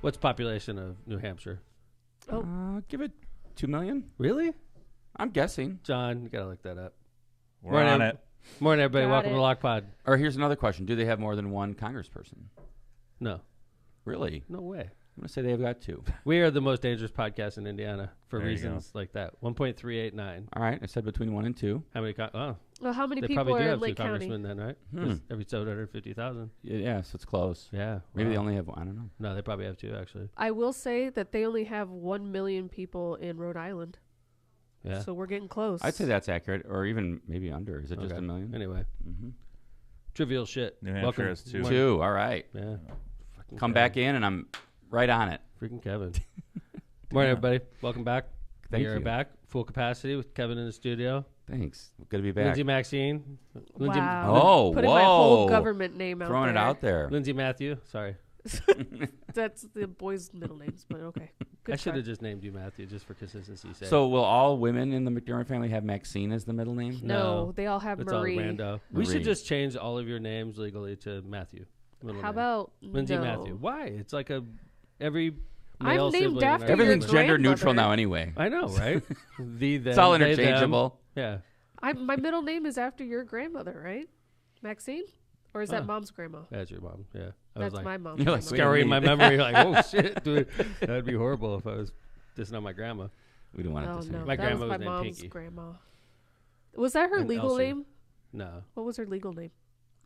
What's population of New Hampshire? Give it 2 million. Really? I'm guessing. John, you gotta look that up. We're on it. Morning, everybody. Got Welcome it. to LOCPod. Or here's another question: do they have more than one congressperson? No. Really? No way. I'm gonna say they've got 2. We are the most dangerous podcast in Indiana for There you reasons like that. 1.389. All right, I said between 1 and 2. How many? Well, how many They people probably do are in have 2 Lake County? congressmen then, right? 'Cause every 750,000. Yeah, so it's close. Yeah. Maybe they wow. only have one. I don't know. No, they probably have 2 actually. I will say that they only have 1 million people in Rhode Island. Yeah. So we're getting close. I'd say that's accurate, or even maybe under. Is it just Okay. 1 million? Anyway, Mm-hmm. trivial shit. New Hampshire Welcome. has 2. 2. All right. Yeah. Fucking Come Kevin. back in, and I'm right on it. Freaking Kevin. Morning, everybody. Welcome back. Thank You're you. back, full capacity with Kevin in the studio. Thanks. Good to be back. Lindsay Maxine. Lindsay, Wow. Oh, Putting my whole whoa. government name out Throwing there. it out there. Lindsay Matthew. Sorry. That's the boys' middle names, but okay. Good I should try. have just named you Matthew just for consistency's sake. So will all women in the McDermott family have Maxine as the middle name? No, No. they all have it's Marie. all rando. We Marie. should just change all of your names legally to Matthew. Middle How name. about Lindsay no? Matthew? Why? It's like every I'm male named sibling in after our your Everything's family. gender neutral grandmother. now anyway. I know, right? The, them, It's all they, them. interchangeable. Yeah. My middle name is after your grandmother, right? Maxine? Or is that Huh. mom's grandma? That's your mom. Yeah. I That's was like, my mom's You're like, grandma. scouring my Wait. memory. Like, oh shit, dude, that'd be horrible if I was dissing on my grandma. We don't want it Oh to say. no, My that grandma was was my named mom's Pinky. grandma. Was that her And legal Elsie. name? No, What was her legal name?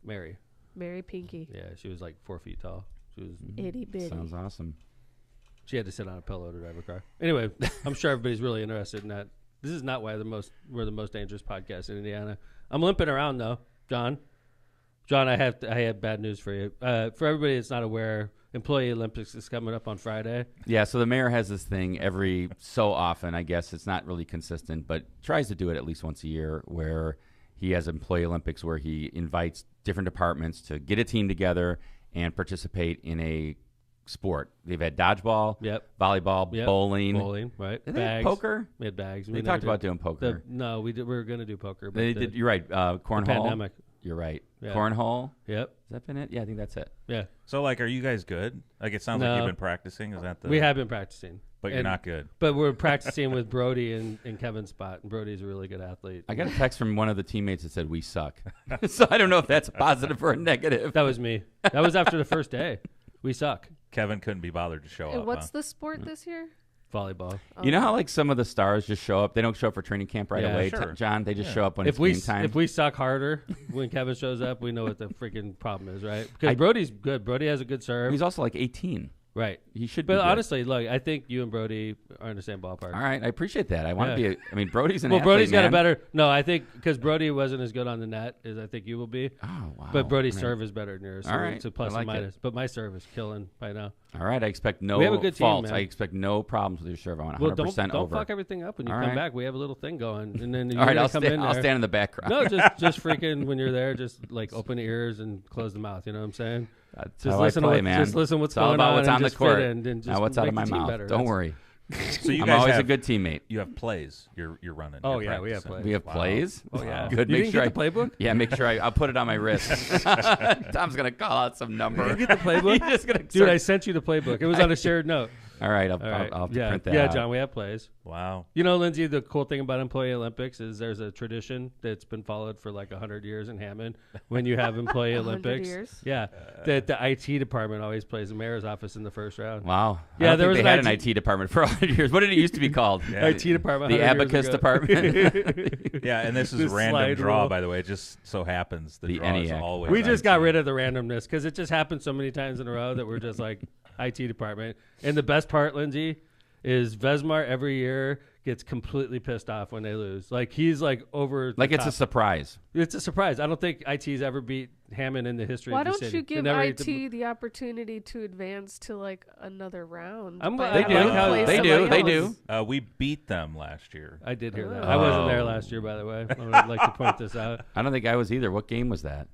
Mary. Mary Pinky. Yeah, she was like 4 feet tall. She was. Itty bitty. Sounds awesome. She had to sit on a pillow to drive her car. Anyway, I'm sure everybody's really interested in that. This is not why we're the most dangerous podcast in Indiana. I'm limping around though, John. John, I have bad news for you. For everybody that's not aware, Employee Olympics is coming up on Friday. Yeah, so the mayor has this thing every so often. I guess it's not really consistent, but tries to do it at least once a year where he has Employee Olympics where he invites different departments to get a team together and participate in a sport. They've had dodgeball, Yep. volleyball, Yep. bowling. Right? Did they have poker? We had bags. They talked about doing poker. No, we were going to do poker. But They did. You're right. Cornhole. pandemic. You're right. Yeah. Cornhole. Yep. Has that been it? Yeah, I think that's it. Yeah. So, like, are you guys good? Like, it sounds like No. you've been practicing. Is that the? We have been practicing. But you're and- not good. But we're practicing with Brody in Kevin's spot. And Brody's a really good athlete. I got a text from one of the teammates that said we suck. So I don't know if that's a positive or a negative. That was me. That was after the first day. We suck. Kevin couldn't be bothered to show And up. what's huh? the sport this year? Volleyball. You know how like some of the stars just show up? They don't show up for training camp right Yeah, away, sure. John. They just Yeah. show up when If it's we game time. if we suck harder when Kevin shows up, we know what the freaking problem is, right? Because I- Brody's good. Brody has a good serve. He's also like 18. Right. He should be But good. honestly, look, I think you and Brody are in the same ballpark. All right, I appreciate that. I want to Yeah. be. I mean, Brody's an Well, athlete, Brody's got a man. better. No, I think because Brody wasn't as good on the net as I think you will be. Oh wow! But Brody's Right. serve is better than yours. So All right. it's a plus I like and it. minus. But my serve is killing right now. All right, I expect no We have a good team, faults. man. I expect no problems with your serve. I want 100% Well, don't over. fuck everything up when you All come right. back. We have a little thing going, and then you're All right, gonna I'll come stand. in I'll there. stand in the background. No, just freaking when you're there, just like open the ears and close the mouth. You know what I'm saying? That's Just how listen I play, to man. just listen what's It's all going about on what's and on the just fit court. in and just Now what's out of make my the team mouth? better. Don't That's- worry. So you I'm guys always have, a good teamate. You have plays. You're running. Oh, You're yeah, we have practicing. plays. We have Wow. plays. Oh yeah, Good. You Make didn't sure get the playbook. Yeah, make sure I'll put it on my wrist. Tom's gonna call out some number. You get the playbook, He's just gonna dude. I sent you the playbook. It was on a shared note. All right, All right. I'll have to yeah, print that yeah, out. John. We have plays. Wow. You know, Lindsay, the cool thing about Employee Olympics is there's a tradition that's been followed for like 100 years in Hammond. When you have Employee 100 Olympics, years? yeah, the IT department always plays the mayor's office in the first round. Wow. Yeah, I don't there think was they an had an IT department for 100 years. What did it used to be called? Yeah. IT department. The 100 years abacus ago. department. Yeah, and this is This random slide draw, rule. by the way. It just so happens the draw is ENIAC. always. We just IT. got rid of the randomness because it just happened so many times in a row that we're just like IT department. And the best part, Lindsay, is Vesmar every year gets completely pissed off when they lose. Like he's like over. Like the it's a top. surprise. It's a surprise. I don't think IT's ever beat Hammond in the history Why of the don't city. you give They never IT the opportunity to advance to like another round? I'm- by They having do. to play They do. somebody They else? do. We beat them last year. I did hear that. Oh. I wasn't there last year, by the way. I would like to point this out. I don't think I was either. What game was that?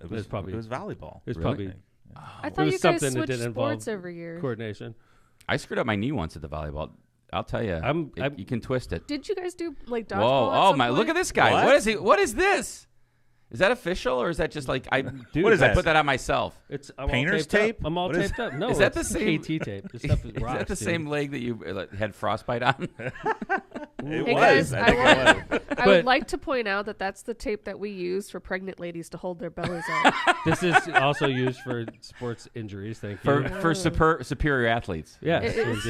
It was probably- it was volleyball. It's Really? probably I It thought was you guys something that switched didn't involve sports every year. coordination. I screwed up my knee once at the volleyball. I'll tell you. I'm- you can twist it. Did you guys do like dodgeball? Whoa! at Oh some my! point? Look at this guy. What? What is he? What is this? Is that official, or is that just like I? Dude, what is I that? put that on myself. It's I'm Painter's all taped tape? Up. I'm all What is taped up. No, Is that it's the same- KT tape? This stuff is Is rocks, that the dude. same leg that you had frostbite on? It Hey was. guys, I think it was. I would like to point out that that's the tape that we use for pregnant ladies to hold their bellies up. This is also used for sports injuries. Thank you. for superior athletes. Yeah, It is.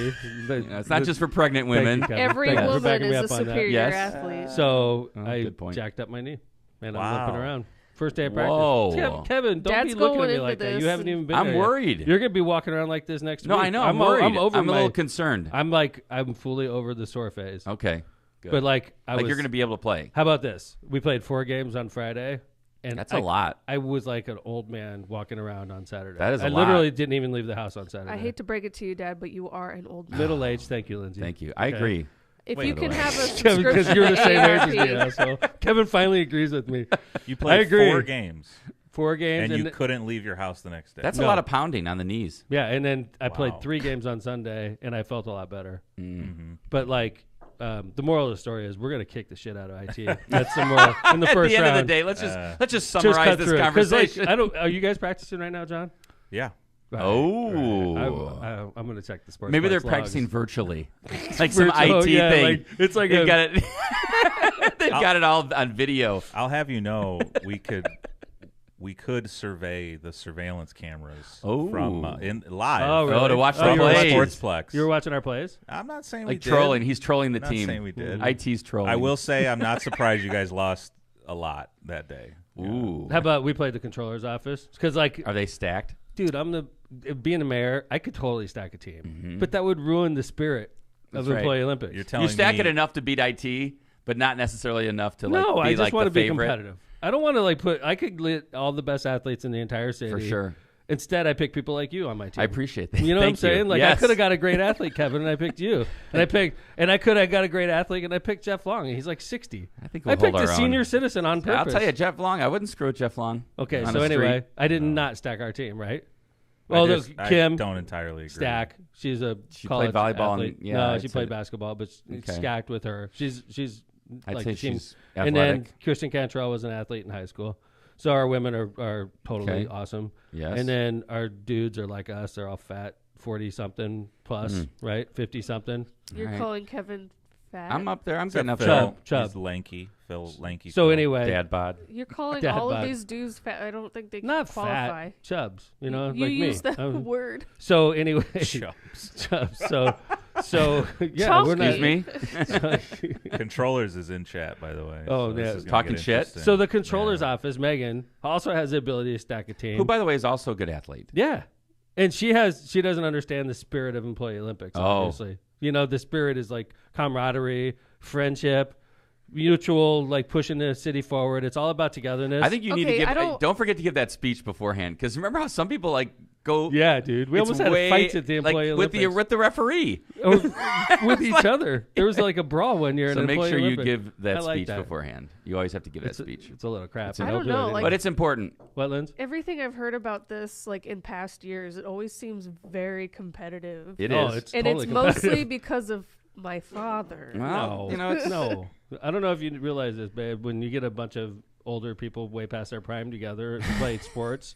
Lindsay. It's not just for pregnant Thank you, women. Kevin. Every Thank you for woman backing me is a up on that. superior Yes. athlete. So Oh, I good point. jacked up my knee, and I'm Wow. limping around. First day of practice. Whoa. Kevin, don't Dad's be looking going at me into like that. You this haven't even been I'm there yet. worried. You're gonna be walking around like this next No, week. I know. I'm worried. I'm over I'm a my. little concerned. I'm fully over the sore phase. Okay. Good. But like you're going to be able to play. How about this? We played 4 games on Friday, and That's a lot. I was like an old man walking around on Saturday. That is a I lot. literally didn't even leave the house on Saturday. I hate to break it to you, Dad, but you are an old man. middle age. Thank you, Lindsay. Thank you. I Okay. agree. If Wait, you by can the way. have a Kevin, subscription because you're the same age as me, AARP, asshole. Kevin finally agrees with me. You played I agree. 4 games, 4 games, and you couldn't leave your house the next day. That's No. a lot of pounding on the knees. yeah, and then I played Wow. 3 games on Sunday, and I felt a lot better. Mhm. But like, the moral of the story is we're gonna kick the shit out of IT. That's the moral in the At first the end round. of the day, let's just Just summarize cut this through it. 'Cause, conversation. like, I don't. Are you guys practicing right now, John? Yeah. Oh. I'm gonna check the sports. Maybe they're Flex practicing logs. virtually, like some Virtual, IT yeah, thing. like, it's like They've a- got it. They've got it all on video. I'll have you know, we could survey the surveillance cameras Oh. from in live. Oh, really? Oh, to watch Oh, the you were plays. Sportsplex. You were watching our plays. I'm not saying Like we did. trolling. He's trolling the Not team. saying we did. IT's trolling. I will say I'm not surprised you guys lost a lot that day. Ooh. How about we played the controller's office? Because like, Are they stacked? dude, being a mayor, I could totally stack a team, but that would ruin the spirit That's of right. Employee Olympics. You're telling You stack me it enough to beat IT, but not necessarily enough to like no, be I just like want the to be favorite. competitive. I don't want to like put. I could get all the best athletes in the entire city For sure. Instead, I pick people like you on my team. I appreciate that. You know what I'm Thank saying? Like Yes. I could have got a great athlete, Kevin, and I picked you. And I could have got a great athlete, and I picked Jeff Long, and he's like 60. I think I we'll picked hold a our senior own. citizen on purpose. I'll tell you, Jeff Long. I wouldn't screw with Jeff Long. Okay, on so the anyway, street. I did not stack our team, right? I Well, just- look, Kim I don't entirely agree. Stack. She's a She college played volleyball and- athlete. yeah, no, I'd she say played that. basketball, but Okay. stacked with her. She's I'd like say the team. she's And athletic. then Kirsten Cantrell was an athlete in high school. So our women are totally Okay. awesome. Yes. And then our dudes are like us. They're all fat, 40-something plus, right? 50-something. You're Alright. calling Kevin fat. I'm up there. I'm good Except enough. Phil. Chubb. He's lanky. Phil, lanky. So Phil. anyway, Dad bod. You're calling Dad all bod. of these dudes fat. I don't think they not qualify. fat, chubs, you know, You like use me. that word. So anyway, Chubbs. chubs. So yeah, Chunky. we're not. Excuse me. Controllers is in chat, by the way. Oh, so this yeah. is gonna Talking get shit? interesting. So the controller's Yeah. office, Megan, also has the ability to stack a team. Who, by the way, is also a good athlete. Yeah. And she doesn't understand the spirit of Employee Olympics, Oh. obviously. You know, the spirit is like camaraderie, friendship, mutual, like pushing the city forward. It's all about togetherness. I think you need to Okay, give. I don't- Don't forget to give that speech beforehand, because remember how some people like go. yeah, dude. We it's almost had way- fights at the Employee like, Olympics. with the referee. Or with each other. There was like a brawl one year. So in make Employee sure you Olympics. give that I like speech that. beforehand. You always have to give that It's a, speech. it's a little crap. I don't know, like- But it's important. What, Linz? Everything I've heard about this, like in past years, it always seems very competitive. It is. Oh, it's and totally it's mostly competitive. because of my father. Well, No, you know, it's no. I don't know if you realize this, babe. When you get a bunch of older people way past their prime together and play sports,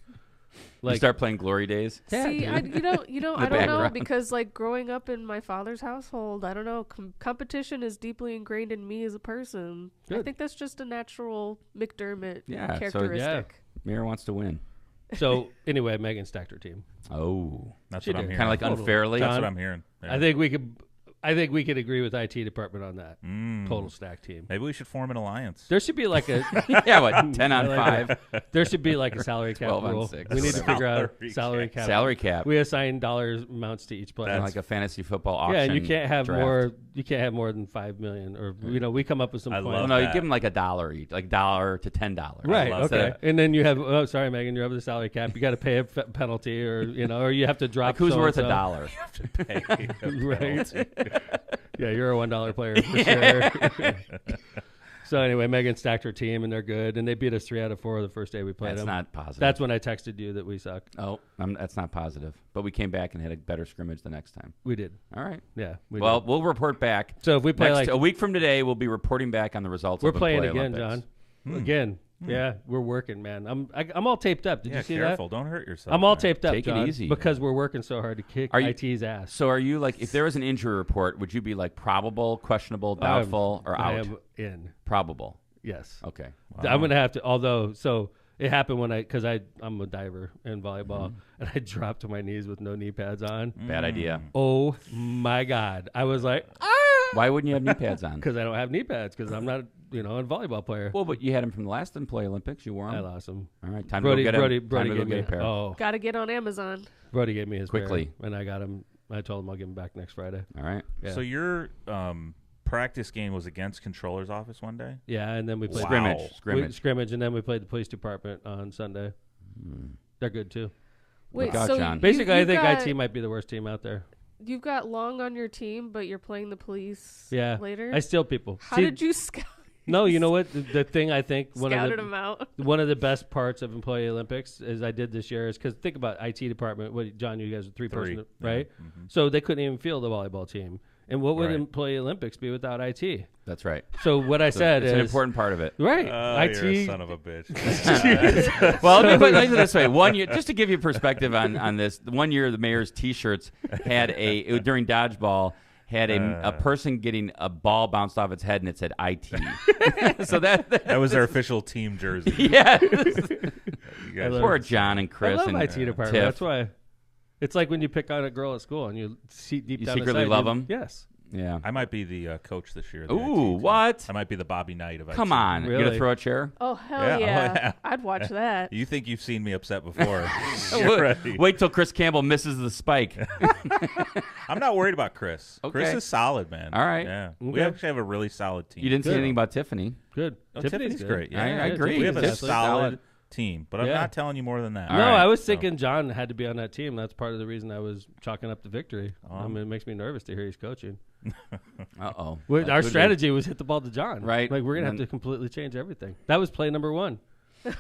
you start playing Glory Days. Yeah, See, dude. I, I don't know background. because like growing up in my father's household, I don't know. Competition is deeply ingrained in me as a person. I Good. think that's just a natural McDermott Yeah, so, characteristic. Mayor wants to win. So anyway, Megan stacked her team. Oh, That's She what I'm did. hearing. kind of like Totally. unfairly. That's John? what I'm hearing. Yeah. I think we could agree with IT department on that. Total stack team. Maybe we should form an alliance. There should be like a Yeah, what? 10 on I like 5. there should be like a salary cap 12 on rule. 6. We need to figure out Salary salary cap. cap. Salary cap. We assign dollars amounts to each player. That's- Like a fantasy football auction. Yeah, and you can't have draft. more. You can't have more than 5 million, or we come up with some. I point. Well, love no, you that. give them like $1 each, like $1 to $10. Right. love Okay. that. And then you have. Oh, sorry, Megan. You're over the salary cap. You got to pay a penalty, or or you have to drop. Like who's worth so-and-so. $1? Right. Yeah, you're a $1 player for sure. So anyway, Megan stacked her team, and they're good, and they beat us 3 out of 4 the first day we played That's them. not positive. That's when I texted you that we suck. Oh, that's not positive. But we came back and had a better scrimmage the next time. We did. All right. Yeah. We Well, did. we'll report back. So if we play Next, like a week from today, we'll be reporting back on the results. we're of playing Employee again, Olympics. John. Again, Yeah, we're working, man. I'm all taped up. Did you see careful. that? Don't hurt yourself. I'm all man. taped up, Take it John, easy. because we're working so hard to kick IT's ass. So are you like, if there was an injury report, would you be like probable, questionable, doubtful, or out? I am in. Probable. Yes. Okay. Wow. I'm gonna have to. Although, so it happened when because I'm a diver in volleyball, and I dropped to my knees with no knee pads on. Bad idea. Oh my God! I was like, Why wouldn't you have knee pads on? because I don't have knee pads because I'm not, a volleyball player. Well, but you had them from the last Employee Olympics. You wore them. I lost them. All right, time Brody, to go get them. Brody Time to gave go me get a pair. Oh, Got to get on Amazon. Brody gave me his Quickly. pair, and I got him. I told him I'll give him back next Friday. All right. Yeah. So your practice game was against controller's office one day? Yeah, and then we played Scrimmage, and then we played the police department on Sunday. They're good too. Wait, Look out, so John. Basically, I think got, IT might be the worst team out there. You've got Long on your team, but you're playing the police later? I steal people. How did you scout? No, you know what? The thing I think Scouted them out. one of the best parts of Employee Olympics is I did this year is because think about IT department. What John, you guys are three person, right? Yeah. Mm-hmm. So they couldn't even field the volleyball team. And what would Right. Employee Olympics be without IT? That's right. So what I said it's is an important part of it. right. You're a IT. son of a bitch. Well, let me put it this way: 1 year, just to give you perspective on this, 1 year the mayor's T-shirts had during dodgeball had a person getting a ball bounced off its head and it said IT. So that was their official team jersey. Yeah. You guys Poor John and Chris I love and IT department. Tiff. That's why. It's like when you pick on a girl at school and you see deep You down secretly inside, love them? Yes. Yeah. I might be the coach this year. of the IT Ooh, team. what? I might be the Bobby Knight of IT. Come on. You Really? gonna throw a chair? Oh, hell Yeah. yeah. Oh, yeah. I'd watch that. You think you've seen me upset before? You're ready. Wait till Chris Campbell misses the spike. I'm not worried about Chris. Okay. Chris is solid, man. All right. Yeah. Okay. We actually have a really solid team. You didn't say Good. anything about Tiffany. Good. Oh, Tiffany's Tiffany's good. great. Yeah, I agree. We have a Tiffany's solid team, but I'm Yeah. not telling you more than that. All No, right. I was thinking John had to be on that team. That's part of the reason I was chalking up the victory. I mean, it makes me nervous to hear he's coaching. Uh-oh. Our That could be- strategy was hit the ball to John. Right. Like, we're going to have And- to completely change everything. That was play number one.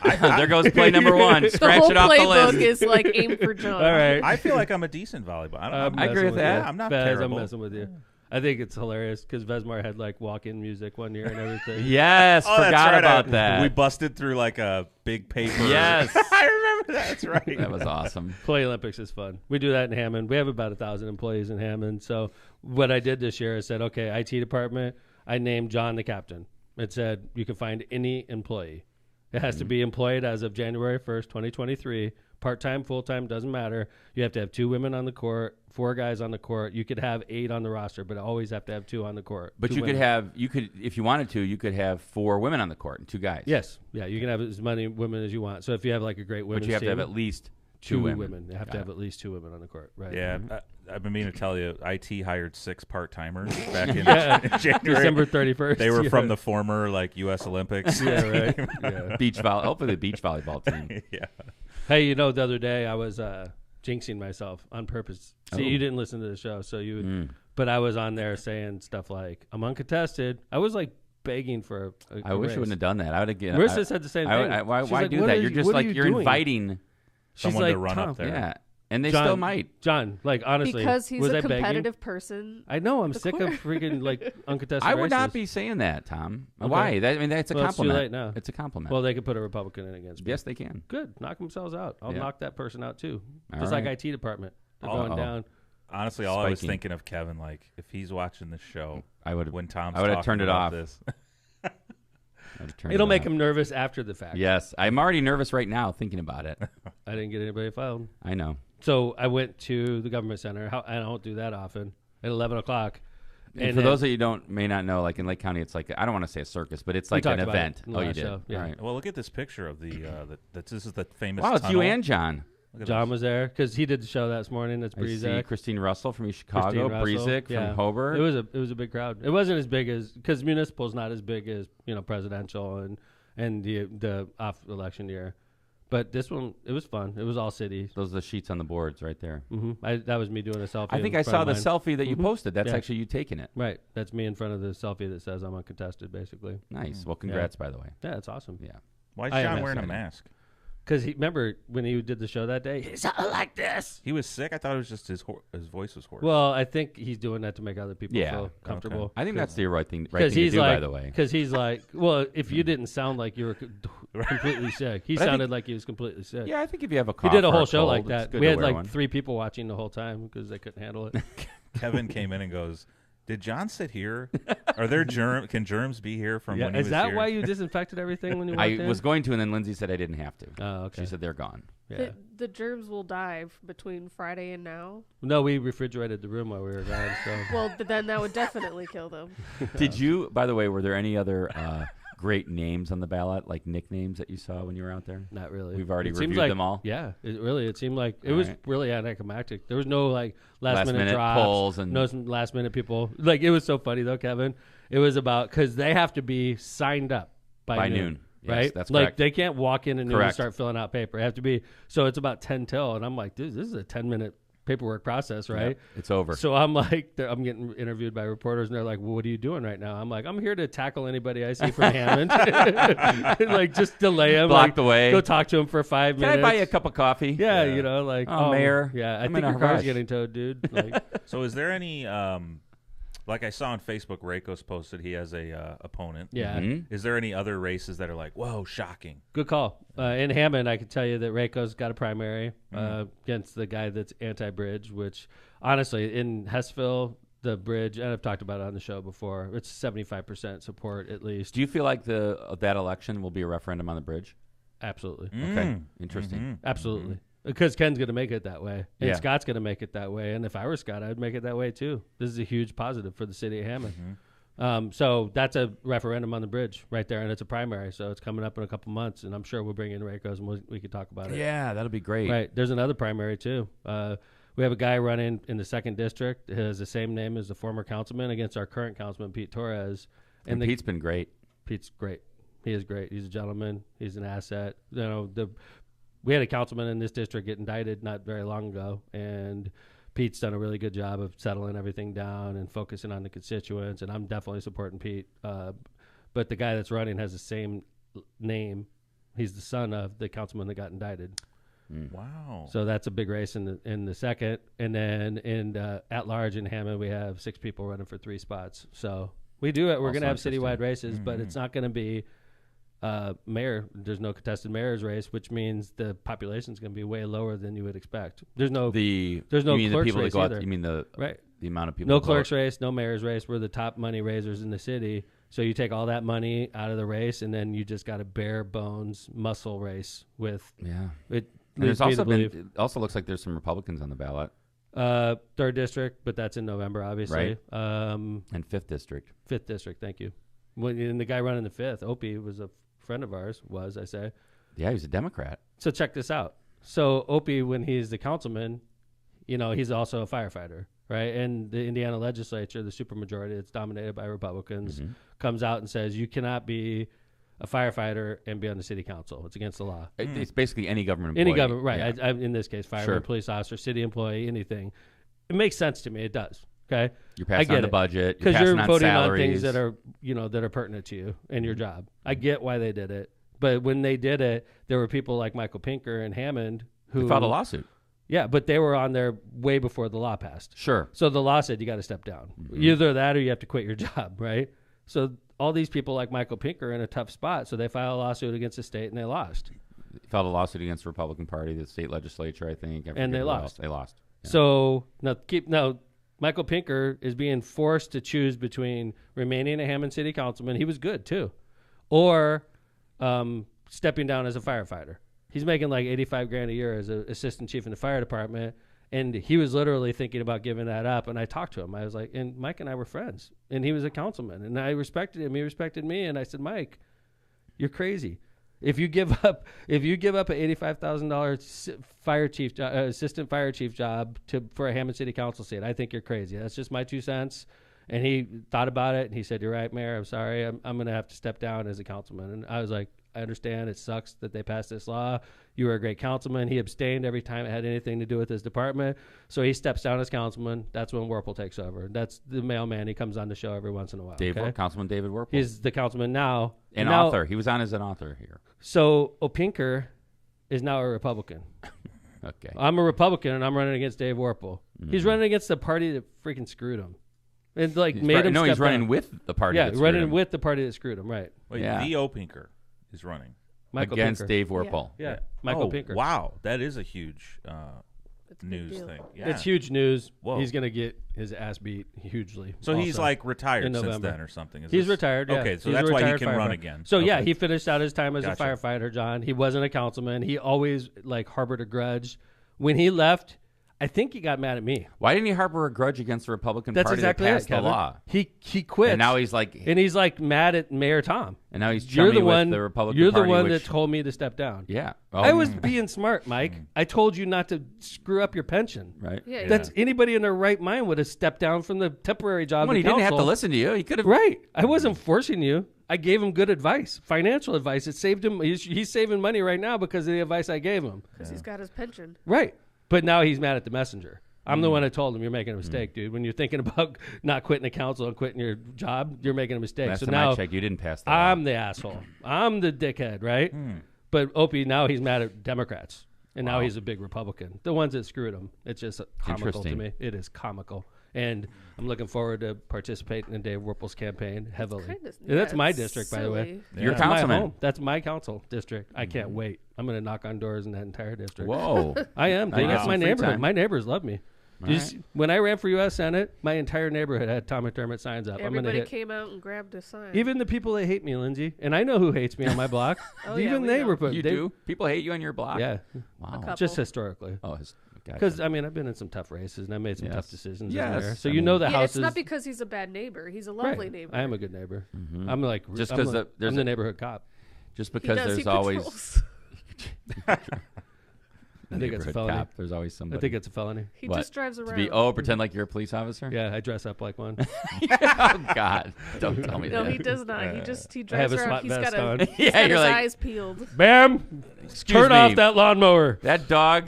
There goes play number one. The Scratch whole it off the playbook list. is like aim for John. All right. I feel like I'm a decent volleyball. I agree with that. I'm not Bez, terrible. I'm messing with you. I think it's hilarious because Vesmar had like walk-in music one year and everything. Yes, Oh, that's forgot right. about that. We busted through like a big paper. Yes. I remember that. That's right. That was awesome. Play Olympics is fun. We do that in Hammond. We have about 1,000 employees in Hammond. So what I did this year is said, okay, IT department, I named John the captain. It said you can find any employee. It has to be employed as of January 1st, 2023. Part-time, full-time, doesn't matter. You have to have 2 women on the court, 4 guys on the court. You could have 8 on the roster, but always have to have 2 on the court. But 2 you women. could, if you wanted to, you could have 4 women on the court and 2 guys. Yes. Yeah, you can have as many women as you want. So if you have like a great women's But you have to have team, at least 2 women. women. You have Got to have it. at least 2 women on the court. Right. Yeah, I've been meaning to tell you, IT hired 6 part-timers back in Yeah. January. December 31st. They were yeah. from the former like U.S. Olympics. Yeah, right. Yeah. Hopefully the beach volleyball team. Yeah. Hey, the other day I was jinxing myself on purpose. See, Oh. you didn't listen to the show, so you would. Mm. But I was on there saying stuff like, I'm uncontested. I was like begging for a I wish raise. you wouldn't have done that. I would have given. Marissa said the same thing. Why She's like, do "What that? are You're you- just what are like you you're doing?" inviting. She's Someone like, to run Tom, up there. Yeah, and they John, still might. John, like honestly, Because he's was a I begging? competitive person. I know. I'm the sick court. of freaking like uncontested. I would not races. be saying that, Tom. Okay. Why? That's a Well, it's too compliment. late now. It's a compliment. Well, they could put a Republican in against me. yes, they can. Good. Knock themselves out. I'll Yeah. knock that person out too. All Just right. like IT department. They're Uh-oh. going down. Honestly, all I was Spiking. thinking of Kevin, like if he's watching this show I would. when Tom's I would've talking turned it about off. This. It'll make him nervous after the fact. Yes, I'm already nervous right now thinking about it. I didn't get anybody filed. I know. So I went to the government center. I don't do that often. At 11 o'clock. And for those of you who may not know, like in Lake County, it's like I don't want to say a circus, but it's like an talked about event. it in the Oh, you last did. show, yeah. All right. Well, look at this picture of this is the famous. Wow, it's you tunnel. and John. Look at John this. was there because he did the show that morning. That's I see Breezak. Christine Russell from East Chicago, Breezak from Hobart. It was a big crowd. It wasn't as big as because municipal's not as big as presidential and the off election year. But this one, it was fun. It was all city. Those are the sheets on the boards right there. That was me doing a selfie. I think in I front saw of the mine. selfie that you posted. That's Yeah. actually you taking it. Right. That's me in front of the selfie that says I'm uncontested, basically. Nice. Well, congrats, by the way. Yeah, that's awesome. Yeah. Why is I am John wearing a excited. mask? Because remember when he did the show that day, he sounded like this. He was sick. I thought it was just his voice was hoarse. Well, I think he's doing that to make other people feel comfortable. Okay. I think that's the right thing to he's do, like, by the way. Because he's like, well, if you didn't sound like you were completely sick, he sounded like he was completely sick. Yeah, I think if you have a cough He did a or whole show cold, like it's that. good We to had wear like one. 3 people watching the whole time because they couldn't handle it. Kevin came in and goes, "Did John sit here? Are there can germs be here from when he was Is that here?" why you disinfected everything when you walked I in? was going to, and then Lindsay said I didn't have to. Oh, okay. She said they're gone. Yeah. The germs will die between Friday and now. No, we refrigerated the room while we were gone. So. Well, then that would definitely kill them. Did you, by the way, were there any other great names on the ballot, like nicknames that you saw when you were out there? Not really. We've already It seems reviewed like, them all. Yeah, it seemed like it All was right. really anticlimactic. There was no like last minute drops, polls and no some last minute people. Like it was so funny though, Kevin. It was about because they have to be signed up by noon. Yes, right? that's like correct. they can't walk in and noon and Correct. start filling out paper. They have to be so it's about 10 till, and I'm like, dude, this is a 10-minute paperwork process, right? Yep, it's over. So I'm like, I'm getting interviewed by reporters, and they're like, well, what are you doing right now? I'm like, I'm here to tackle anybody I see from Hammond. Like, just delay them. Block like, the way. Go talk to him for 5 Can minutes. I buy you a cup of coffee? Yeah, Yeah. you know, like, Oh, Mayor, Yeah, I I'm think in a your car's rush. getting towed, dude. Like, So is there any like I saw on Facebook, Raycos posted he has a opponent. yeah. Mhm. Is there any other races that are like, whoa, shocking? Good call. In Hammond, I can tell you that Rayco's got a primary against the guy that's anti-bridge, which honestly, in Hessville, the bridge, and I've talked about it on the show before, it's 75% support at least. Do you feel like that election will be a referendum on the bridge? Absolutely. Okay, interesting. Mhm. Absolutely. Because Ken's going to make it that way. And Yeah. Scott's going to make it that way. And if I were Scott, I'd make it that way too. This is a huge positive for the city of Hammond. So that's a referendum on the bridge right there, and it's a primary. So it's coming up in a couple months, and I'm sure we'll bring in Raycos and we could talk about it. Yeah, that'll be great. Right. There's another primary too. We have a guy running in the 2nd district. He has the same name as the former councilman against our current councilman, Pete Torres. And Pete's been great. Pete's great. He is great. He's a gentleman. He's an asset. You know, we had a councilman in this district get indicted not very long ago, and Pete's done a really good job of settling everything down and focusing on the constituents, and I'm definitely supporting Pete. But the guy that's running has the same name. He's the son of the councilman that got indicted. Wow. So that's a big race in the 2nd. And then in at large in Hammond, we have 6 people running for 3 spots. So we do it. We're going to have Also citywide races, but it's not going to be mayor. There's no contested mayor's race, which means the population is going to be way lower than you would expect. There's no There's no you mean the clerk's people that race go out, either. you mean the right. the amount of people No that clerk's vote? race, no mayor's race. We're the top money raisers in the city. So you take all that money out of the race, and then you just got a bare bones muscle race with Yeah. it. And there's leads me to also believe. it also looks like there's some Republicans on the ballot 3rd district, but that's in November, obviously. and 5th district. 5th district, thank you. And the guy running the 5th, Opie, was a friend of ours. I say. Yeah, he's a Democrat. So check this out. So Opie, when he's the councilman, you know, he's also a firefighter, right? And the Indiana legislature, the supermajority, it's dominated by Republicans, comes out and says you cannot be a firefighter and be on the city council. It's against the law. It's basically any government employee. Any government, right? Yeah. I, in this case, fireman, Sure. police officer, city employee, anything. It makes sense to me. It does. Okay. You're I passing get on the it. budget. Because You're you're passing on voting on salaries. things that are, you know, that are pertinent to you and your job. I get why they did it, but when they did it, there were people like Michael Pinker and Hammond who They filed a lawsuit. Yeah, but they were on there way before the law passed. Sure. So the law said you got to step down. Either that or you have to quit your job, right? So all these people like Michael Pinker are in a tough spot. So they filed a lawsuit against the state and they lost. They filed a lawsuit against the Republican Party, the state legislature, I think. I And forget they who lost. else. They lost. Yeah. So now Michael Pinker is being forced to choose between remaining a Hammond City councilman. He was good too, or stepping down as a firefighter. He's making like $85,000 a year as an assistant chief in the fire department, and he was literally thinking about giving that up. And I talked to him. I was like, and Mike and I were friends, and he was a councilman, and I respected him. He respected me, and I said, Mike, you're crazy. If you give up a $85,000 fire chief assistant fire chief job for a Hammond City Council seat, I think you're crazy. That's just my 2 cents. And he thought about it, and he said, "You're right, Mayor. I'm sorry. I'm going to have to step down as a councilman." And I was like, "I understand. It sucks that they passed this law. You were a great councilman." He abstained every time it had anything to do with his department. So he steps down as councilman. That's when Werple takes over. That's the mailman. He comes on the show every once in a while. Okay? Councilman David Werple. He's the councilman now. an Now- author. He was on as an author here. So O'Pinker is now a Republican. Okay. I'm a Republican, and I'm running against Dave Warple. He's running against the party that freaking screwed him. And made him. No, he's step running down. with the party. Yeah, that screwed running him. with the party that screwed him. Right. Wait, Yeah. Theo Pinker is running Michael against Pinker. Dave Warple. Yeah. Michael oh, Pinker. Wow, that is a huge It's a big news deal. thing. Yeah. It's huge news. Whoa. He's gonna get his ass beat hugely. So he's also. like retired in since November. then or something. Is He's this- retired. Yeah. Okay, so He's a that's why he retired can run firefighter. again. So yeah, Okay. he finished out his time as Gotcha. a firefighter. John. He wasn't a councilman. He always harbored a grudge. When he left, I think he got mad at me. Why didn't he harbor a grudge against the Republican That's Party exactly that it, passed the Kevin. law? He quit. And now he's mad at Mayor Tom. and now he's You're chummy the with one. the Republican You're the Party. one which, that told me to step down. yeah. I was being smart, Mike. I told you not to screw up your pension. right. Yeah, That's anybody in their right mind would have stepped down from the temporary job. Well, of he didn't have to council. listen to you. He could have. Right. I wasn't forcing you. I gave him good advice, financial advice. It saved him. He's saving money right now because of the advice I gave him. because he's got his pension. Right. But now he's mad at the messenger. I'm the one that told him you're making a mistake, dude. When you're thinking about not quitting the council and quitting your job, you're making a mistake. Last So time now I checked, you didn't pass the law. I'm the asshole. I'm the dickhead, right? But Opie, now he's mad at Democrats. And now he's a big Republican. The ones that screwed him. It's just comical to Interesting. me. It is comical. And I'm looking forward to participating in Dave Warple's campaign heavily. Kinda- That's yeah, my it's district, by the way. silly. You're That's my councilman. home. That's my council district. I can't wait. I'm going to knock on doors in that entire district. Whoa. I am. Now you got That's some my free neighborhood. time. My neighbors love me. All right. When I ran for U.S. Senate, my entire neighborhood had Tom McDermott signs up. I'm Everybody going to hit. came out and grabbed a sign. Even the people that hate me, Lindsay, and I know who hates me on my block. Oh, yeah, Even we they know. were put. You they, do? People hate you on your block? Yeah, Wow. couple. just historically. Oh, gotcha. Because I've been in some tough races and I made some Yes. tough decisions. Yes. In there. So I you mean- know the yeah, house it's is not because he's a bad neighbor. He's a lovely right. neighbor. I am a good neighbor. Mhm. I'm Just I'm 'cause a- there's I'm the a- neighborhood cop. Just He because does, there's he always patrols. I think it's a neighborhood felony. cop, there's always somebody. I think it's a felony. He What? just drives to around. be pretend like you're a police officer. Yeah, I dress up like one. Oh God! Don't tell me No, that. he does not. He I drives have a around. SWAT He's vest got, on. he's Yeah, got you're his like- eyes peeled. Bam! Excuse Turn me. off that lawnmower. That dog.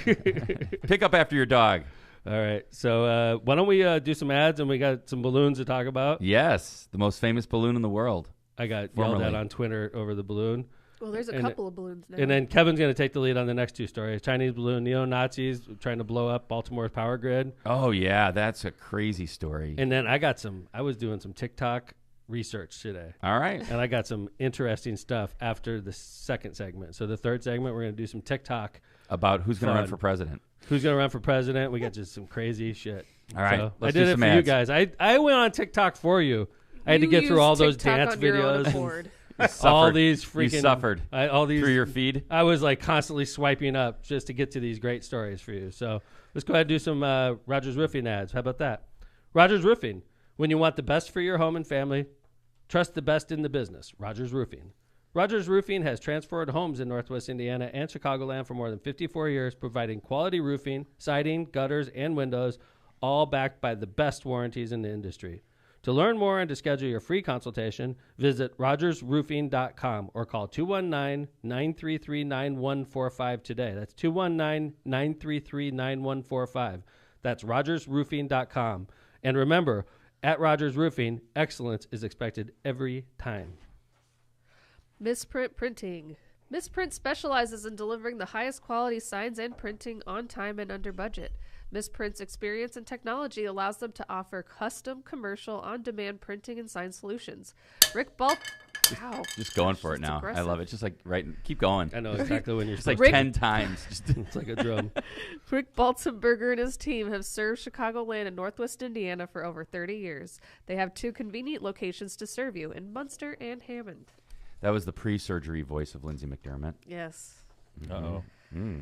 Pick up after your dog. All right. So why don't we do some ads and we got some balloons to talk about. Yes, the most famous balloon in the world. I got yelled Formerly. at on Twitter over the balloon. Well, there's a And- couple of balloons now. And then Kevin's going to take the lead on the next two stories. Chinese balloon neo-Nazis trying to blow up Baltimore's power grid. Oh yeah, that's a crazy story. And then I was doing some TikTok research today. All right. And I got some interesting stuff after the second segment. So the third segment, we're going to do some TikTok. About who's going to run Fun. for president. Who's going to run for president? We got just some crazy shit. All right, So let's I did do it some for you ads. guys. I went on TikTok for you. I had to You get through use all those TikTok dance on your own videos. and accord. You all suffered. these You freaking suffered all these through your feed. I was like constantly swiping up just to get to these great stories for you. So let's go ahead and do some Rogers Roofing ads. How about that? Rogers Roofing. When you want the best for your home and family, trust the best in the business. Rogers Roofing. Rogers Roofing has transformed homes in Northwest Indiana and Chicagoland for more than 54 years, providing quality roofing, siding, gutters, and windows, all backed by the best warranties in the industry. To learn more and to schedule your free consultation, visit rogersroofing.com or call 219-933-9145 today. That's 219-933-9145. That's rogersroofing.com. And remember, at Rogers Roofing, excellence is expected every time. Misprint Printing. Misprint specializes in delivering the highest quality signs and printing on time and under budget. Misprint's experience and technology allows them to offer custom, commercial, on-demand printing and sign solutions. Rick Balt... Wow. Just going for it That's now. aggressive. I love it. Just like keep going. I know exactly when you're It's like Rick- 10 times. Just it's like a drum. Rick Balzenberger and his team have served Chicagoland and Northwest Indiana for over 30 years. They have 2 convenient locations to serve you in Munster and Hammond. that was the pre-surgery voice of Lindsay McDermott. Yes. Uh-oh.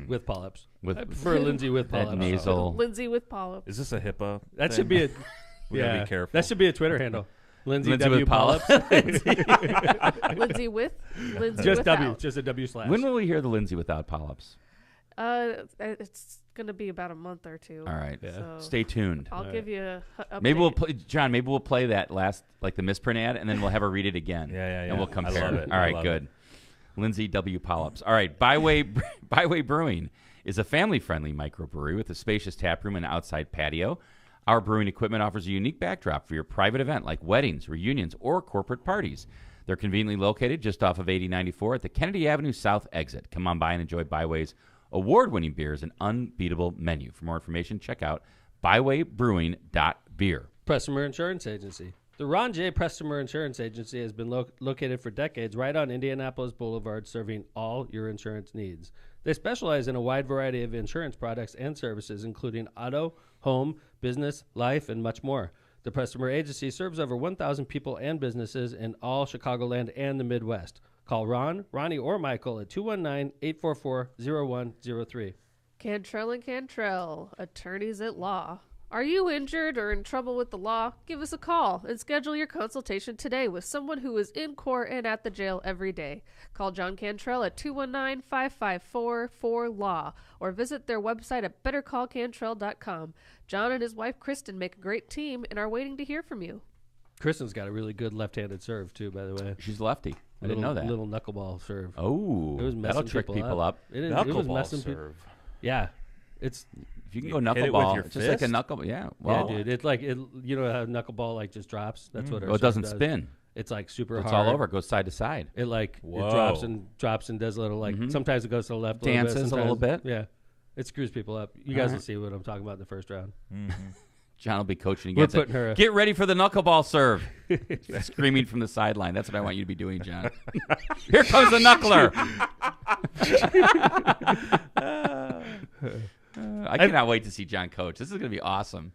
With polyps. With I prefer Lindsay with that polyps. nasal. Lindsay with polyps. Is this a HIPAA? That thing? should be a We gotta be careful. That should be a Twitter handle. Lindsay Lindsay W with polyps. Lindsay with? Lindsay Just without. W, just a W slash. When will we hear the Lindsay without polyps? It's going to be about a month or two. All right. Yeah. So Stay tuned. I'll give you a update. Maybe we'll play, John. Maybe we'll play that last, like the misprint ad, and then we'll have her read it again. Yeah. And we'll I compare. love it. All I right, love good. Lindsay W. Polyps. All right, Byway Brewing is a family-friendly microbrewery with a spacious tap room and outside patio. Our brewing equipment offers a unique backdrop for your private event like weddings, reunions, or corporate parties. They're conveniently located just off of 8094 at the Kennedy Avenue South exit. Come on by and enjoy Byway's award-winning beers and unbeatable menu. For more information, check out bywaybrewing.beer. Prestonmer Insurance Agency. The Ron J. Prestonmer Insurance Agency has been located for decades right on Indianapolis Boulevard, serving all your insurance needs. They specialize in a wide variety of insurance products and services, including auto, home, business, life, and much more. The Prestonmer Agency serves over 1,000 people and businesses in all Chicagoland and the Midwest. Call Ron, Ronnie, or Michael at 219-844-0103. Cantrell and Cantrell, attorneys at law. Are you injured or in trouble with the law? Give us a call and schedule your consultation today with someone who is in court and at the jail every day. Call John Cantrell at 219-554-4LAW or visit their website at bettercallcantrell.com. John and his wife Kristen make a great team and are waiting to hear from you. Kristen's got a really good left-handed serve, too, by the way. She's lefty. I didn't know that. Little knuckleball serve. Oh, It was messing that'll trick people up. It was Knuckleball messing serve. Yeah. It's... If you can go Hit it with knuckleball, your it's just like a fist? knuckle. Yeah, Yeah, well, dude. It's like, you know how knuckleball, like, just drops? That's what our it serve doesn't does. spin. It's, like, super It's hard. all over. It goes side to side. It, like, it Whoa. drops and does a little, like, sometimes it goes to the left a little bit. Dances a little sometimes- bit. Yeah. It screws people up. You guys will see what I'm talking about in the first round. John will be coaching We're against it. putting her- Get ready for the knuckleball serve. Screaming from the sideline. That's what I want you to be doing, John. Here comes the knuckler. I cannot wait to see John coach. This is going to be awesome.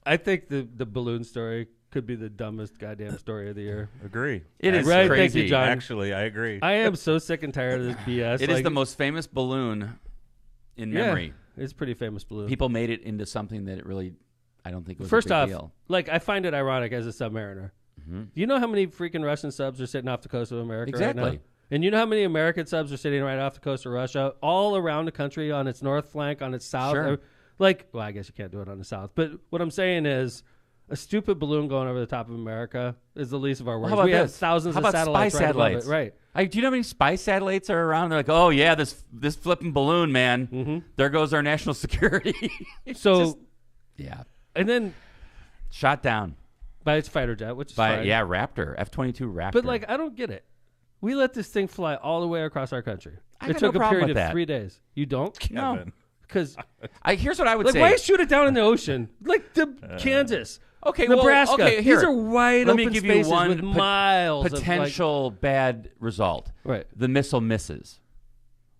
I think the balloon story could be the dumbest goddamn story of the year. Agree. It is Right, crazy. thank you, John. Actually, I agree. I am so sick and tired of this BS. It is the most famous balloon in memory. It's a pretty famous balloon. People made it into something that it really, I don't think was First a big off, deal. like, I find it ironic as a submariner. Do you know how many freaking Russian subs are sitting off the coast of America right Exactly. now? And you know how many American subs are sitting right off the coast of Russia, all around the country, on its north flank, on its south? Sure. Like, well, I guess you can't do it on the south. But what I'm saying is, a stupid balloon going over the top of America is the least of our worries. How about We have this? thousands How of about satellites spy right above satellites? it. Right. Do you know how many spy satellites are around? They're like, oh, yeah, this flipping balloon, man. There goes our national security. So, Yeah. and then Shot down by its fighter jet, which is by, fine. Raptor, F-22 Raptor. But, like, I don't get it. We let this thing fly all the way across our country. I It got no took a problem period with of that. 3 days. You don't? no. Kevin. Because, Here's what I would like, say. why shoot it down in the ocean? Like Kansas. Okay, well, Nebraska. okay, here. These are wide Let me open give you spaces one with miles potential bad result. of, like, The missile misses.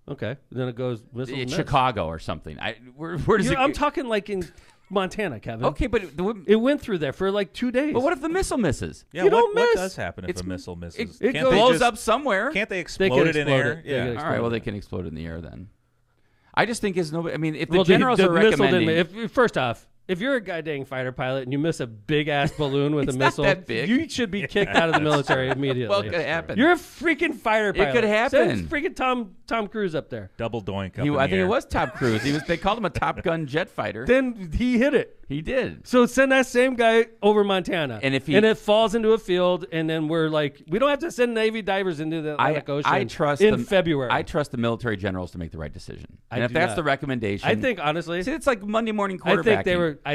right. Okay. Then it goes missiles It's miss. Chicago or something. Where does it? I'm talking like in Montana, Kevin. Okay, but It went through there for like 2 days. but what if the missile misses? Yeah, You what, don't what miss. does happen if It's- a missile misses? it Can't goes- they Blows just- up somewhere. Can't they They explode can it in explode air? it. They Yeah. can All right, well, they can explode in the air then. I just think I mean, if the generals the are missile recommending, didn't- first off, if you're a goddamn fighter pilot and you miss a big ass balloon with It's a not missile, that big. you should be kicked out of the military immediately. well, it could happen. You're a freaking fighter It pilot. could happen. Send freaking Tom Cruise up there. Double doink up I in the think it air. was Top Cruise. They called him a Top Gun jet fighter. Then he hit it. He did. So send that same guy over Montana, And if it falls into a field, and then we're like, we don't have to send Navy divers into the Atlantic Ocean. I trust in the, February. I trust the military generals to make the right decision. I And if do that's not. the recommendation, I think honestly, see, it's like Monday morning I quarterbacking.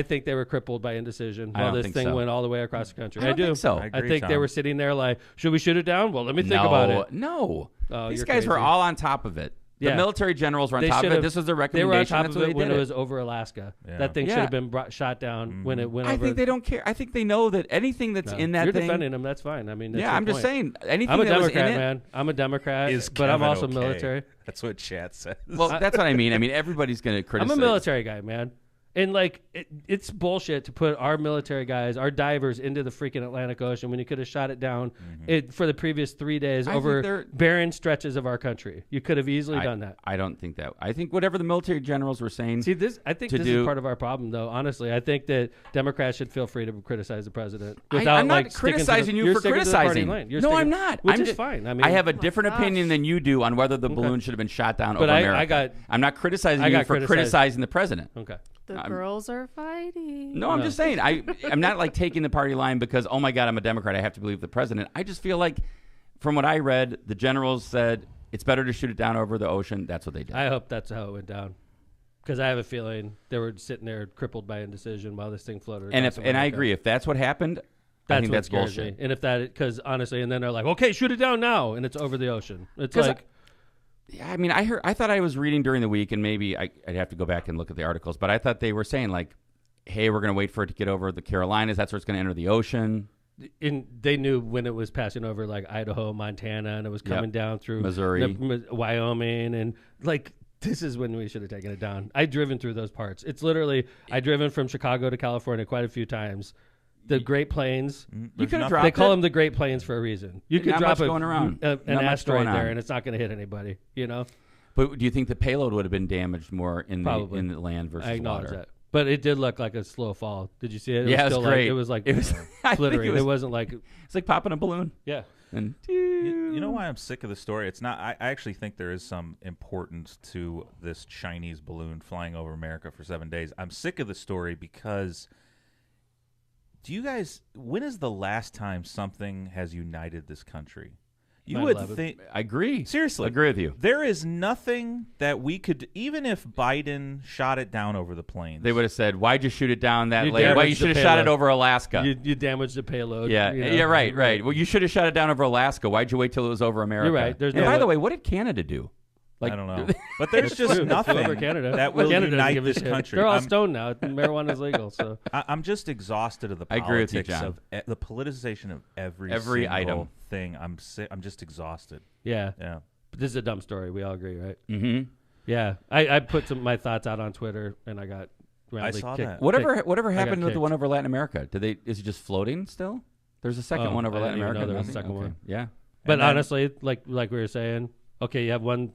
think they were crippled by indecision I while don't this think thing so. went all the way across the country. I don't do. think so. I I agree, think they Tom. were sitting there like, should we shoot it down? Well, let me think about it. No, Oh, these you're guys were crazy. all on top of it. The Yeah. military generals were on They top of it. should've- This was their They were on recommendation. top That's of what it they when did it was over Alaska. Yeah. That thing Yeah. should have been shot down when it went I over. think they don't care. I think they know that anything that's No. in that You're thing. defending them. That's fine. I mean, that's Yeah, your I'm just point. saying anything I'm a that was Democrat, in it. man. I'm a Democrat, Is but I'm Kevin also okay? military. That's what chat says. Well, that's what I mean. I mean, everybody's going to I'm criticize. a military guy, man. And, like, it's bullshit to put our military guys, our divers, into the freaking Atlantic Ocean when you could have shot it down for the previous 3 days I think over they're- barren stretches of our country. You could have easily done that. I don't think that. I think whatever the military generals were saying. See, I think to this do- is part of our problem, though. Honestly, I think that Democrats should feel free to criticize the president I'm without not like sticking to criticizing the, you you're for sticking to the party criticizing. line. You're No, sticking- I'm not. Which I'm is just- fine. I mean, I have a different gosh. opinion than you do on whether the balloon should have been shot down But over I America. I'm not criticizing I you got for criticized. criticizing the president. okay. The girls are fighting. No, I'm just saying. I'm not like taking the party line because, oh my God, I'm a Democrat. I have to believe the president. I just feel like, from what I read, the generals said it's better to shoot it down over the ocean. That's what they did. I hope that's how it went down, because I have a feeling they were sitting there crippled by indecision while this thing floated. And across I America. agree. If that's what happened, That's think what that's scares bullshit. me. And if that, because honestly, and then they're like, okay, shoot it down now, and it's over the ocean. It's 'Cause like, Yeah, I mean, I thought I was reading during the week, and maybe I'd have to go back and look at the articles, but I thought they were saying like, hey, we're going to wait for it to get over the Carolinas. That's where it's going to enter the ocean. they knew when it was passing over like Idaho, Montana, and it was coming down through Missouri, Wyoming, and like this is when we should have taken it down. I've driven through those parts. It's literally I've driven from Chicago to California quite a few times. The Great Plains. You could have dropped They call it. them the Great Plains for a reason. You could Not drop much going around. an Not much asteroid going on. there, and it's not going to hit anybody. You know, But do you think the payload would have been damaged more in Probably. the land versus I acknowledge water? that. But it did look like a slow fall. Did you see it? Yeah, was it's still great. Like, it was like It was I think glittering. it was, It wasn't like it's like popping a balloon. yeah. And You know why I'm sick of the story? It's not. I actually think there is some importance to this Chinese balloon flying over America for 7 days. I'm sick of the story because. Do you guys? When is the last time something has united this country? You would 9/11. think. I agree. Seriously, agree with you. There is nothing that we could, even if Biden shot it down over the plains. They would have said, "Why'd you shoot it down that You late? Why you damaged the should have shot it payload. over Alaska?" You damaged the payload. Yeah, you know? yeah, right. Well, you should have shot it down over Alaska. Why'd you wait till it was over America? You're right. There's and no by way- the way, what did Canada do? I don't know, but there's just True. nothing Over Canada. that will Canada doesn't unite give a this shit. country. They're all I'm- stoned now. Marijuana's legal, so I'm just exhausted of the I agree with politics you, John. of the politicization of every Every single item. thing. I'm just exhausted. yeah. Yeah. But this is a dumb story. We all agree, right? Mm-hmm. Yeah. I put my thoughts out on Twitter, and I got roundly saw kicked. that. Whatever I happened got with the one kicked. over Latin America? Is it just floating still? There's a second Oh, one over I Latin didn't even America. know there was a Nothing? second Okay. one. Yeah. But And then- honestly, like we were saying, okay, you have one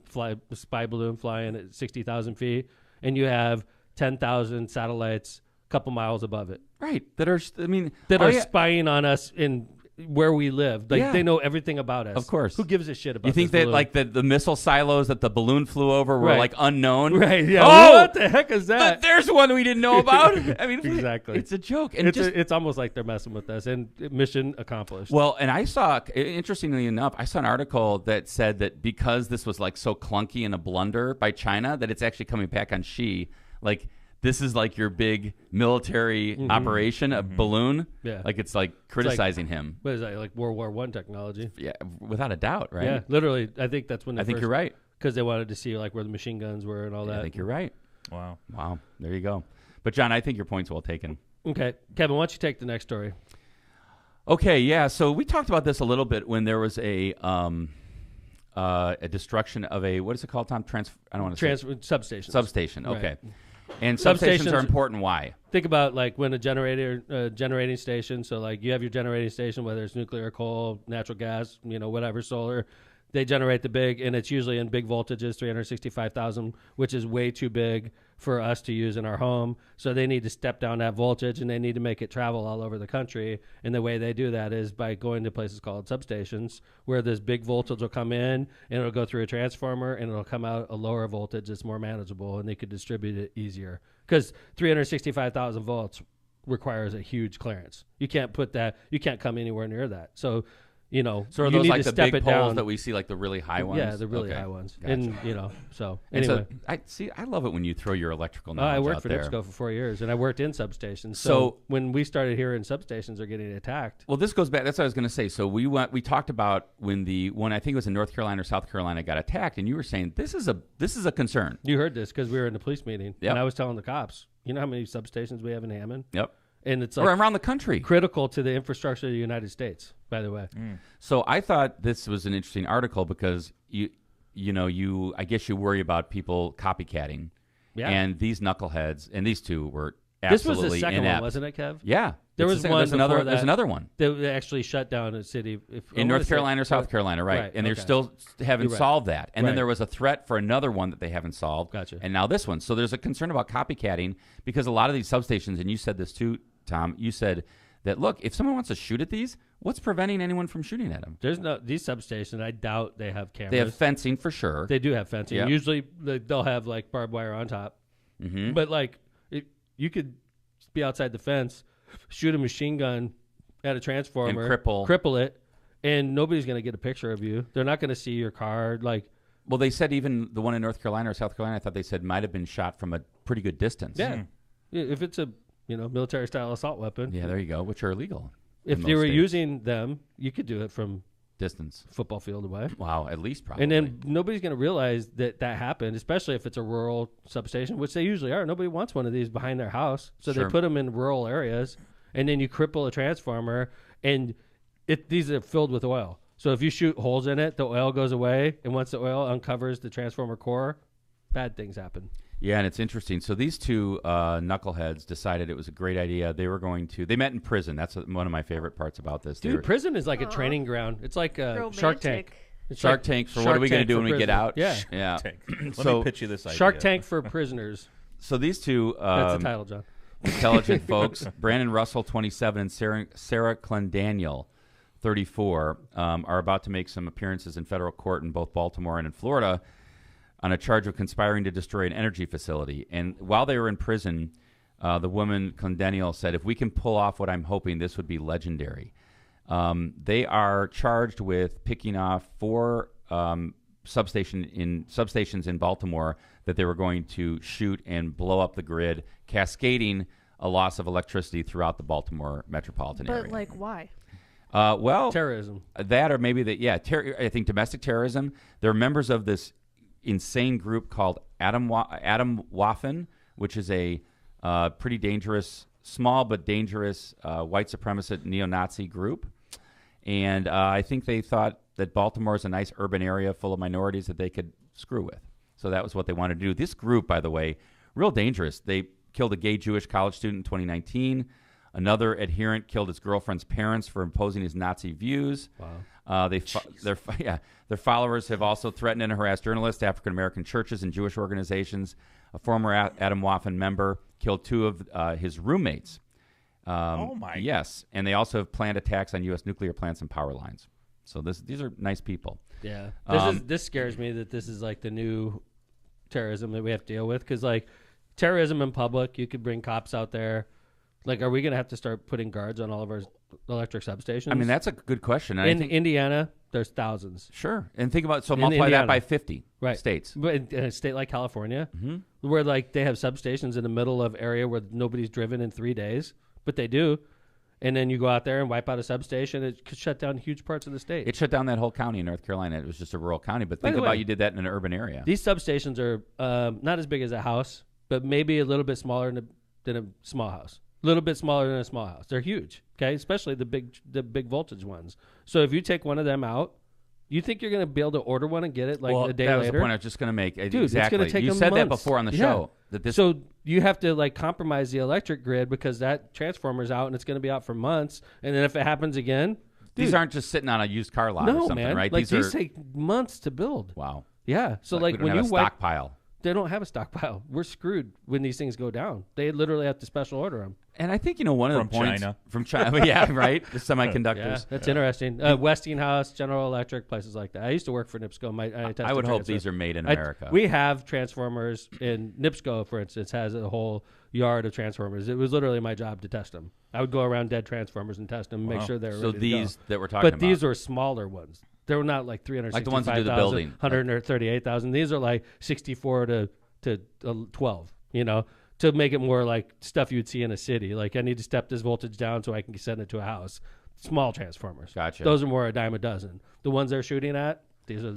spy balloon flying at 60,000 feet, and you have 10,000 satellites a couple miles above it Right. That are. I mean, that all are you- spying on us in where we live. Like Yeah. they know everything about us. Of course. Who gives a shit about? You think this that balloon? like the missile silos that the balloon flew over were Right. like unknown? right? Yeah. Oh, what the heck is But that? there's one we didn't know about. I mean, Exactly. It's a joke. And It's almost like they're messing with us, and mission accomplished. well, and I saw, interestingly enough, I saw an article that said that because this was like so clunky and a blunder by China, that it's actually coming back on Xi. Like this is like your big military operation, a balloon. Yeah. Like it's like criticizing him. What is that? Like World War I technology? Yeah, without a doubt, right? Yeah, literally. I think that's when I think you're right. because they wanted to see like where the machine guns were and all that. I think you're right. Wow. Wow, there you go. But John, I think your point's well taken. Okay, Kevin, why don't you take the next story? Okay, yeah. So we talked about this a little bit when there was a destruction of a, what is it called, Tom? I don't want to say Substations. substation. Right. Okay, and substations Substations- are important. Why? Think about like when a generating station. So like you have your generating station, whether it's nuclear, coal, natural gas, whatever, solar. They generate the big, and it's usually in big voltages, 365,000, which is way too big for us to use in our home. So they need to step down that voltage, and they need to make it travel all over the country. And the way they do that is by going to places called substations, where this big voltage will come in, and it'll go through a transformer, and it'll come out a lower voltage that's more manageable, and they could distribute it easier. Because 365,000 volts requires a huge clearance. You can't come anywhere near that. So So are you those need like to the step big it poles down. that we see, like the really high ones? Yeah, the really Okay. high ones. Gotcha. And so And anyway, I love it when you throw your electrical I knowledge worked out for there. NIPSCO for 4 years, and I worked in substations. So- So when we started hearing substations are getting attacked, Well, this goes back. That's what I was going to say. So we talked about when the one, I think it was in North Carolina or South Carolina, got attacked, and you were saying this is a concern. you heard this because we were in the police meeting, Yep. and I was telling the cops, you know how many substations we have in Hammond, Yep. and it's Or like around the country. critical to the infrastructure of the United States. By the way, So I thought this was an interesting article because I guess you worry about people copycatting. Yeah. And these knuckleheads, and these two were this was absolutely the second inept. one, wasn't it, Kev? Yeah. There It's was the one There's another. before There's that. another one They actually shut down a city in North Carolina or South Carolina, right? Right, And they're okay. still haven't You're right. solved that. And then Right. there was a threat for another one that they haven't solved. Gotcha. And now this one. So there's a concern about copycatting because a lot of these substations, and you said this too, Tom. You said that look, if someone wants to shoot at these, what's preventing anyone from shooting at them? There's no these substations. I doubt they have cameras. They have fencing for sure. They do have fencing. Yep. Usually they'll have like barbed wire on top. Mhm. But like you could be outside the fence, shoot a machine gun at a transformer, And cripple it, and nobody's going to get a picture of you. They're not going to see your car. Like, Well, they said even the one in North Carolina or South Carolina, I thought they said might have been shot from a pretty good distance. yeah, if it's a military style assault weapon, Yeah, there you go, which are illegal. If in you most were states. using them, you could do it from Distance. football field away. Wow, at least probably. And then nobody's going to realize that happened, especially if it's a rural substation, which they usually are. Nobody wants one of these behind their house. So Sure. they put them in rural areas, and then you cripple a transformer, and these are filled with oil. So if you shoot holes in it, the oil goes away, and once the oil uncovers the transformer core, bad things happen. Yeah, and it's interesting. So these two knuckleheads decided it was a great idea. They met in prison. That's one of my favorite parts about this. Dude, prison is like a training ground. It's like a Shark Tank. It's Shark like Tank for Shark what are we going to Tank do for when we get prisoners. out? Yeah. Yeah. Let So, me pitch you this idea. Shark Tank for prisoners. So these two That's the title, John. intelligent folks, Brandon Russell, 27, and Sarah Clendaniel, 34, are about to make some appearances in federal court in both Baltimore and in Florida on a charge of conspiring to destroy an energy facility. And while they were in prison, the woman, Clendaniel, said, if we can pull off what I'm hoping, this would be legendary. They are charged with picking off 4 substations in Baltimore that they were going to shoot and blow up the grid, cascading a loss of electricity throughout the Baltimore metropolitan area. But like, why? Well, Terrorism. that or maybe I think domestic terrorism. They're members of this insane group called Adam Waffen, which is a pretty dangerous, small but dangerous white supremacist neo-Nazi group. And I think they thought that Baltimore is a nice urban area full of minorities that they could screw with. So that was what they wanted to do. This group, by the way, real dangerous. They killed a gay Jewish college student in 2019. Another adherent killed his girlfriend's parents for imposing his Nazi views. Wow. Their followers have also threatened and harassed journalists, African American churches, and Jewish organizations. A former Adam Waffen member killed 2 of his roommates. Oh my! Yes, and they also have planned attacks on U.S. nuclear plants and power lines. So these are nice people. Yeah. This scares me that this is like the new terrorism that we have to deal with, because like terrorism in public, you could bring cops out there. Like, are we going to have to start putting guards on all of our electric substations? I mean, that's a good question. In Indiana, there's thousands. Sure. And think about, so In multiply Indiana. that by 50 Right. states. But in a state like California, where like they have substations in the middle of area where nobody's driven in 3 days, but they do. And then you go out there and wipe out a substation, it could shut down huge parts of the state. It shut down that whole county in North Carolina. It was just a rural county. But By think the about way, you did that in an urban area. These substations are not as big as a house, but maybe a little bit smaller than a small house. A little bit smaller than a small house. They're huge, okay? Especially the big voltage ones. So if you take one of them out, you think you're going to be able to order one and get it like a day that later? was the point I was just going to make. Dude, exactly. it's going to take you them said that months. before on the Yeah. show. That this So you have to like compromise the electric grid because that transformer's out and it's going to be out for months. And then if it happens again, these dude, aren't just sitting on a used car lot or no, something, man. right? Like these are take months to build. wow. Yeah. So we like don't when have you a wipe, stockpile. they don't have a stockpile. We're screwed when these things go down. They literally have to special order them. And I think, one of From the points China. from China, yeah, right. The Yeah, semiconductors. that's interesting. Westinghouse, General Electric, places like that. I used to work for NIPSCO. I would hope these are made in America. We have transformers in NIPSCO, for instance, has a whole yard of transformers. It was literally my job to test them. I would go around dead transformers and test them, and make Wow. sure they're So ready these to go. that we're talking But about. these are smaller ones. They were not like 365,000, Like the ones that do the building. 138,000. These are like 64 to 12, to make it more like stuff you'd see in a city. Like, I need to step this voltage down so I can send it to a house. Small transformers. Gotcha. Those are more a dime a dozen. The ones they're shooting at, these are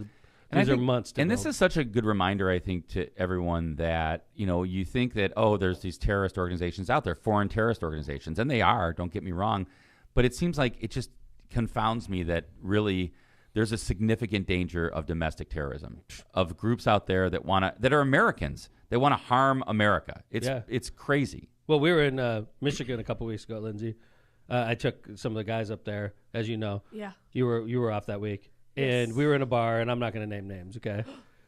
months to And build. this is such a good reminder, I think, to everyone that, you think that, there's these terrorist organizations out there, foreign terrorist organizations, and they are, don't get me wrong, but it seems like it just confounds me that really there's a significant danger of domestic terrorism, of groups out there that are Americans, that want to harm America. It's crazy. Well, we were in Michigan a couple weeks ago, Lindsay. I took some of the guys up there, as you know. Yeah. You were off that week. Yes. And we were in a bar, and I'm not going to name names, okay?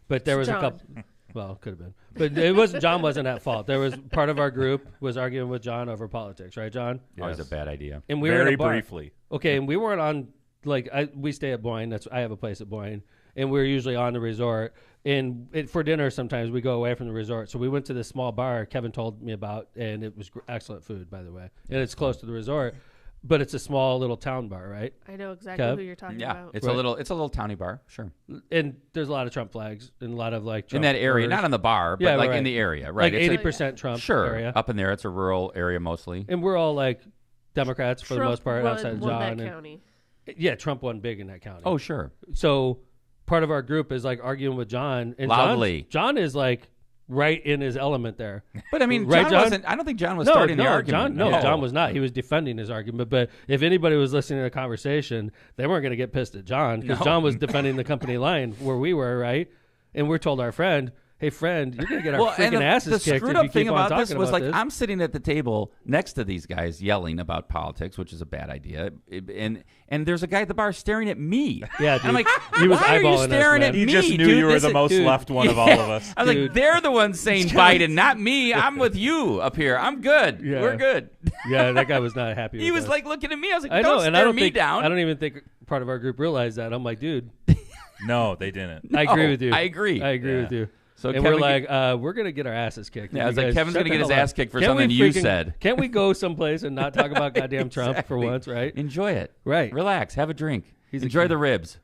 But there was John. a couple. Well, could have been. But it wasn't. John wasn't at fault. There was part of our group was arguing with John over politics, right, John? Always Yes. a bad idea. And we were in Very a bar. briefly. Okay, and we weren't on, we stay at Boyne. I have a place at Boyne. And we're usually on the resort. And for dinner, sometimes we go away from the resort. So we went to this small bar Kevin told me about, and it was excellent food, by the way. And it's close to the resort. But it's a small little town bar, right? I know exactly Kev? who you're talking Yeah, about. it's Right. a little towny bar, sure. And there's a lot of Trump flags and a lot of In Trump that area, orders. not on the bar, but Yeah, like right. in the area, right? Like It's 80% Trump sure. area. Up in there, it's a rural area mostly. And we're all like, Democrats for the most part outside of John. That county. Yeah, Trump won big in that county. Oh, sure. So part of our group is like arguing with John. And Loudly. John is like right in his element there. But I mean, Right, John John? wasn't. I don't think John was starting the argument. John was not. He was defending his argument. But if anybody was listening to the conversation, they weren't going to get pissed at John because John was defending the company line where we were, right? And we're told our friend, hey, friend, you're going to get our freaking asses kicked if you keep on talking about this. Was like, I'm sitting at the table next to these guys yelling about politics, which is a bad idea. And there's a guy at the bar staring at me. Yeah, dude. I'm like, He was why are you eyeballing us, staring man. at He me, just knew dude? you were This the is- most dude. left one of all of us. I was Dude. like, they're the ones saying Biden, not me. I'm with you up here. I'm good. Yeah. We're good. Yeah, that guy was not happy. He with was us. like looking at me. I was like, I don't know, and stare I don't me think down. I don't even think part of our group realized that. I'm like, dude, No, they didn't. I agree No, with you. I agree. I agree Yeah. with you. So And Kevin we're like, we're gonna get our asses kicked. Yeah, I was You like, guys Kevin's shut gonna the get his hell ass up. kicked for Can't we something you freaking- said. Can't we go someplace and not talk about goddamn Trump for Exactly. once, right? Enjoy it. Right. Relax. Have a drink. He's a Enjoy kid. the ribs.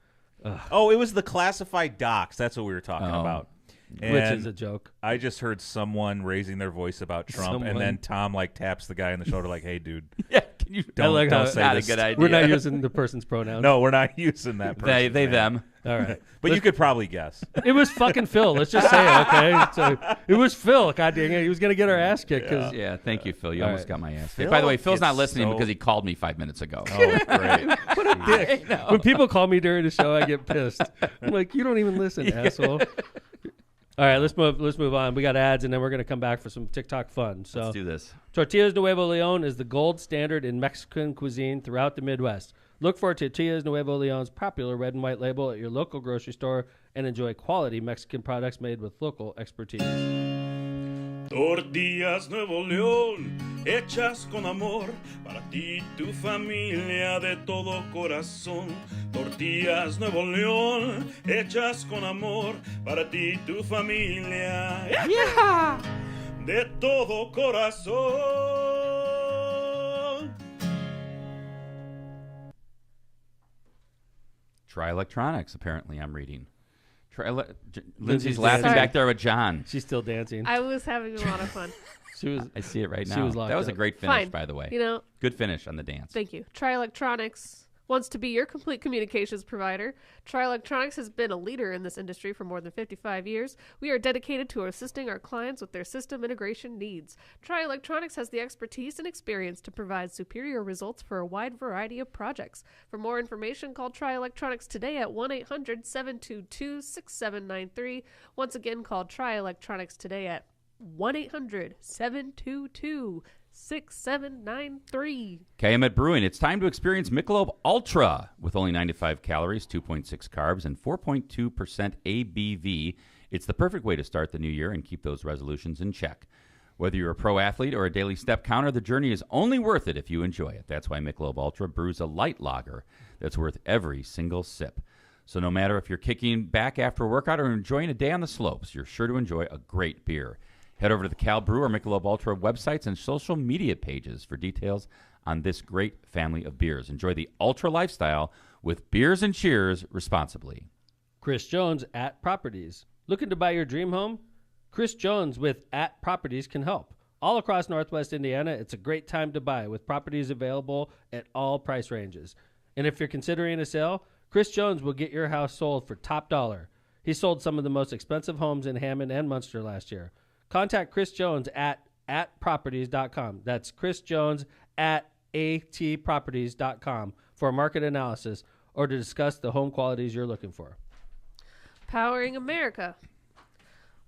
Oh, it was the classified docs. That's what we were talking Oh. about. Which And is a joke. I just heard someone raising their voice about Trump, Someone. and then Tom like taps the guy on the shoulder, like, "Hey, dude, Yeah. Can you? don't, like how don't it's say not this." a good idea. We're not using the person's pronouns. No, we're not using that. Person, They, man. them. All right. But you could probably guess. It was fucking Phil. Let's just say it, okay? So it was Phil. God dang it. He was going to get our ass kicked. Cause Yeah, thank you, Phil. You All almost right. got my ass. Phil By the way, Phil's not gets listening so- because he called me 5 minutes ago. Oh, great. dick. When people call me during the show, I get pissed. I'm like, you don't even listen, asshole. All right, let's move on. We got ads, and then we're going to come back for some TikTok fun. So Let's do this. Tortillas Nuevo Leon is the gold standard in Mexican cuisine throughout the Midwest. Look for Tortillas Nuevo Leon's popular red and white label at your local grocery store and enjoy quality Mexican products made with local expertise. Tortillas Nuevo León, hechas con amor, para ti y tu familia de todo corazón. Tortillas Nuevo León, hechas con amor, para ti y tu familia. Yeah. De todo corazón. Try electronics, apparently, I'm reading. Lindsay's Lindsay's laughing dancing. back there with John. She's still dancing. I was having a lot of fun. She was. I see it right She now. was locked That was a up. great finish, Fine. by the way. You know, Good finish on the dance. thank you. Tri Electronics wants to be your complete communications provider. Tri Electronics has been a leader in this industry for more than 55 years. We are dedicated to assisting our clients with their system integration needs. Tri Electronics has the expertise and experience to provide superior results for a wide variety of projects. For more information, call Tri Electronics today at 1-800-722-6793. Once again, call Tri Electronics today at 1-800-722-6793. Calumet Brewing, it's time to experience Michelob Ultra with only 95 calories, 2.6 carbs, and 4.2% ABV. It's the perfect way to start the new year and keep those resolutions in check. Whether you're a pro athlete or a daily step counter, the journey is only worth it if you enjoy it. That's why Michelob Ultra brews a light lager that's worth every single sip. So no matter if you're kicking back after a workout or enjoying a day on the slopes, you're sure to enjoy a great beer. Head over to the Cal Brew or Michelob Ultra websites and social media pages for details on this great family of beers. Enjoy the Ultra lifestyle with beers and cheers responsibly. Chris Jones at Properties. Looking to buy your dream home? Chris Jones with at Properties can help. All across Northwest Indiana, it's a great time to buy with properties available at all price ranges. And if you're considering a sale, Chris Jones will get your house sold for top dollar. He sold some of the most expensive homes in Hammond and Munster last year. Contact Chris Jones at properties.com. That's Chris Jones at atproperties.com for a market analysis or to discuss the home qualities you're looking for. Powering America.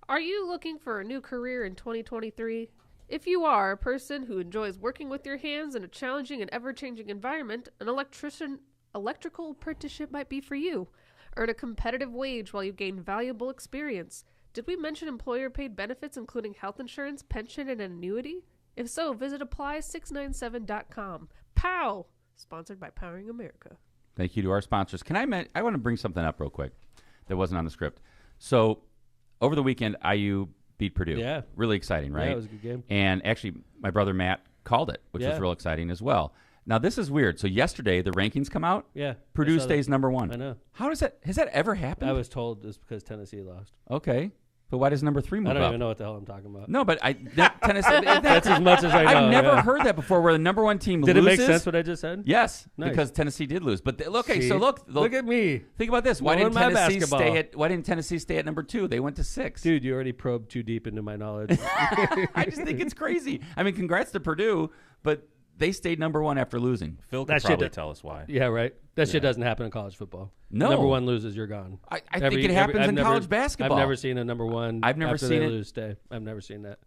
Are you looking for a new career in 2023? If you are a person who enjoys working with your hands in a challenging and ever-changing environment, an electrical apprenticeship might be for you. Earn a competitive wage while you gain valuable experience. Did we mention employer-paid benefits including health insurance, pension, and annuity? If so, visit apply697.com. POW! Sponsored by Powering America. Thank you to our sponsors. I want to bring something up real quick that wasn't on the script. So over the weekend, IU beat Purdue. Yeah. Really exciting, right? Yeah, it was a good game. And actually, my brother Matt called it, which was Yeah. real exciting as well. Now, this is weird. So yesterday, the rankings come out. Yeah. Purdue I saw that. stays number one. I know. How does that? Has that ever happened? I was told it's because Tennessee lost. Okay. But why does number 3 move I up? don't even know what the hell I'm talking about. No, but Tennessee. That's as much as I know. I've never yeah. heard that before. Where the number 1 team Did loses. it make sense what I just said? Yes, Nice. because Tennessee did lose. But See? so look at me. Think about this. Why Knowing didn't my Tennessee basketball. Why didn't Tennessee stay at number 2? They went to 6. Dude, you already probed too deep into my knowledge. I just think it's crazy. I mean, congrats to Purdue, but they stayed number 1 after losing. Phil That could shit probably did- tell us why. Yeah, right. That shit doesn't happen in college football. No. Number 1 loses, you're gone. I think it happens in college basketball. I've never seen a number 1 I've never after seen they it. lose stay. I've never seen that.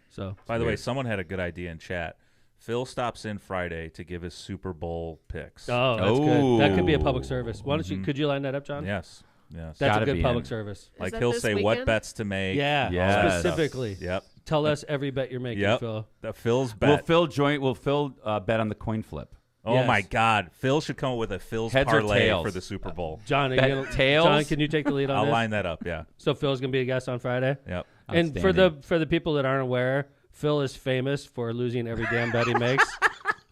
So By the way, weird. someone had a good idea in chat. Phil stops in Friday to give his Super Bowl picks. Oh, that's good. That could be a Oh. public service. Why don't you? Could you line that up, John? Yes. That's Gotta a good be public in. service. Like that he'll this say what weekend? bets to make. Yeah, all that stuff. specifically. Yep. Tell us every bet you're making, Yep. Phil. The Phil's Will bet. Phil bet on the coin flip? Oh Yes. my God! Phil should come up with a Phil's Heads or parlay tails? for the Super Bowl. John, are you Bet gonna, tails? John, can you take the lead on I'll this? line that up. Yeah. So Phil's gonna be a guest on Friday. Yep. And for the people that aren't aware, Phil is famous for losing every damn bet he makes.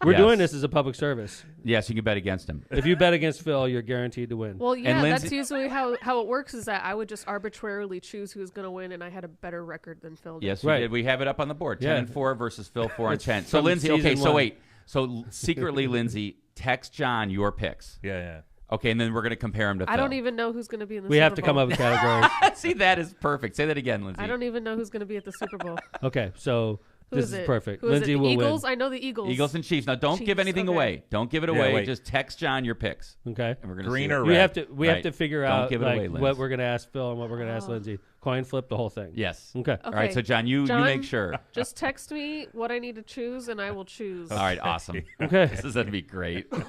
We're Yes. doing this as a public service. Yes, you can bet against him. If you bet against Phil, you're guaranteed to win. Well, yeah, Lindsay- that's usually how it works. Is that I would just arbitrarily choose who's going to win, and I had a better record than Phil did. Yes, Right. we did. We have it up on the board. 10 Yeah. and 4 versus Phil 4 and It's 10. So from Lindsay, okay, season so 1. wait. So secretly, Lindsay, text John your picks. Yeah. Okay, and then we're going to compare them to Phil. I don't even know who's going to be in the We Super have to come Bowl. up with categories. See, that is perfect. Say that again, Lindsay. I don't even know who's going to be at the Super Bowl. Okay, so Who this is is it? perfect. Who is Lindsay it? The will Eagles? win. I know the Eagles. Eagles and Chiefs. Now, don't give Chiefs, anything okay. away. Don't give it Yeah, away. wait. Just text John your picks. Okay. And we're gonna Green see. or We red? have to have Right. to figure Don't out give it like away, Linz. what we're gonna ask Phil and what we're gonna ask Lindsay. Coin flip the whole thing. Yes. Okay. All right, so John, you John? make sure. Just text me what I need to choose, and I will choose. All right, awesome. Okay. This is going to be great. This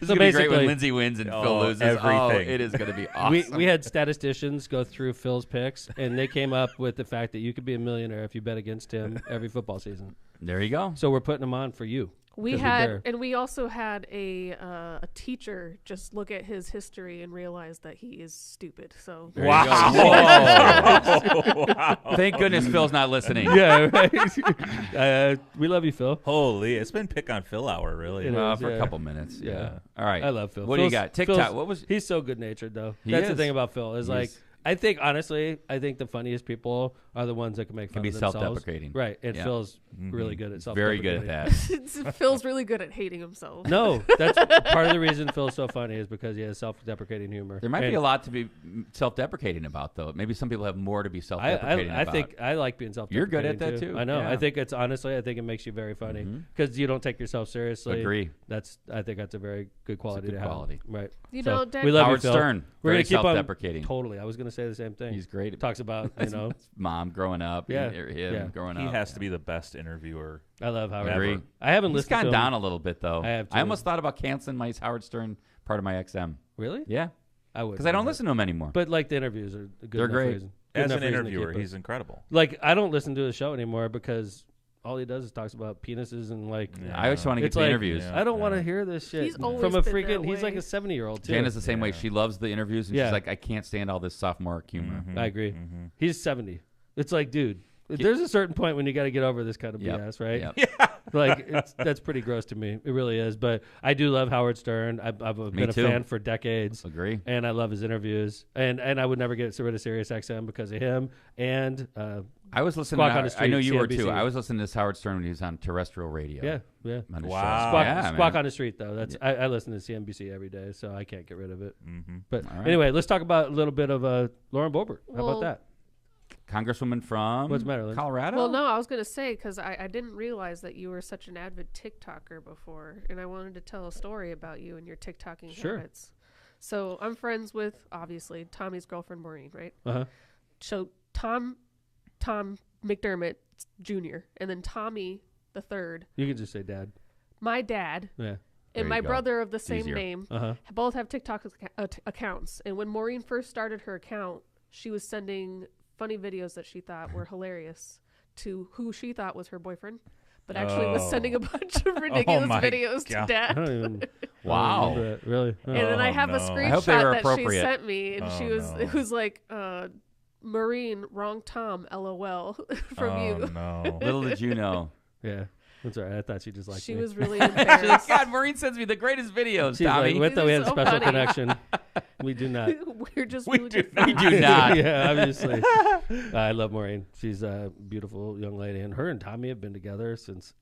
is So going to be great when basically- Lindsay wins and Phil Oh, loses. Oh, everything. it is going to be awesome. We had statisticians go through Phil's picks, and they came up with the fact that you could be a millionaire if you bet against him every football season. There you go. So we're putting them on for you. We 'cause we're had, there. and we also had a teacher just look at his history and realize that he is stupid. So There you go. Whoa. Thank goodness Phil's not listening. Yeah, right. We love you, Phil. Holy, it's been pick on Phil hour, really. It Well, is, for yeah. a couple minutes. Yeah. Yeah. All right. I love Phil. What do you Phil's- got? TikTok. Phil's- What was? He's so good natured though. He That's the is. thing about Phil is like He's- I think honestly, I think the funniest people are the ones that can make fun Can be of themselves. self-deprecating. Right. And Yeah. Phil's really good at self Very good at that. Phil's really good at hating himself. No, that's part of the reason Phil's so funny is because he has self-deprecating humor. There might be And a lot to be self-deprecating about, though. Maybe some people have more to be self-deprecating I about. think I like being self-deprecating. You're good at that, too. I know. Yeah. I think it's honestly, I think it makes you very funny because you don't take yourself seriously. Agree. I think that's a very good quality good to have. quality. Right. You So, know, Dad, we love Howard you, Phil. Stern, We're very gonna keep on self-deprecating. Totally. I was going to say the same thing. He's great. Talks about His mom growing up. Yeah. Or him Yeah. growing He up. has to be the best interviewer. I love Howard. Agree. I haven't He's listened gone to him. down a little bit, though. I have, I too. almost thought about canceling my Howard Stern part of my XM. Really? Yeah. I would. Because I don't listen to him anymore. But like the interviews are a good They're enough great. reason. Good As enough an reason to interviewer, keep it. he's incredible. Like I don't listen to his show anymore because all he does is talks about penises and like. Yeah. I always want to get It's to like- interviews. Yeah. I don't want to hear this shit He's always from a been freaking. that He's like way. a 70-year-old too. Jan is the same way. Yeah. She loves the interviews, and Yeah. she's like, I can't stand all this sophomore humor. I agree. He's 70. It's like, dude, there's a certain point when you got to get over this kind of Yep. BS, right? Yep. Like that's pretty gross to me. It really is. But I do love Howard Stern. I've been a too. fan for decades. Agree. And I love his interviews. And I would never get rid of Sirius XM because of him. And I was listening Squawk to on the I know Street, you were CNBC. too. I was listening to this Howard Stern when he was on terrestrial radio. yeah. On his Wow. show. Squawk, Yeah, Squawk man. on the Street though. That's I listen to CNBC every day, so I can't get rid of it. But All right. anyway, let's talk about a little bit of Lauren Boebert. How Well, about that? Congresswoman from What's the matter, Liz? Colorado? Well, no, I was going to say, because I didn't realize that you were such an avid TikToker before, and I wanted to tell a story about you and your TikToking Sure. habits. So I'm friends with, obviously, Tommy's girlfriend, Maureen, right? Uh-huh. So Tom McDermott Jr., and then Tommy the third, You can just say dad. my dad, Yeah. There and you my go. brother of the same easier. name, Uh-huh. both have TikTok accounts. And when Maureen first started her account, she was sending funny videos that she thought were hilarious to who she thought was her boyfriend, but actually was Oh. sending a bunch of ridiculous my videos God. to I Dad. don't even Wow. remember that, really. And then I have a no. I hope they were screenshot that she appropriate. sent me, and she Oh, was no. it was like Maureen, wrong Tom, LOL from you. No. Little did you know. Yeah. That's all right. I thought she just liked She me. was really She's like, embarrassed. God, Maureen sends me the greatest videos, She's Tommy. like, we thought we had a So special funny. connection. We do not. We're just We really do good not. We friends. do not. Yeah, obviously. I love Maureen. She's a beautiful young lady, and her and Tommy have been together since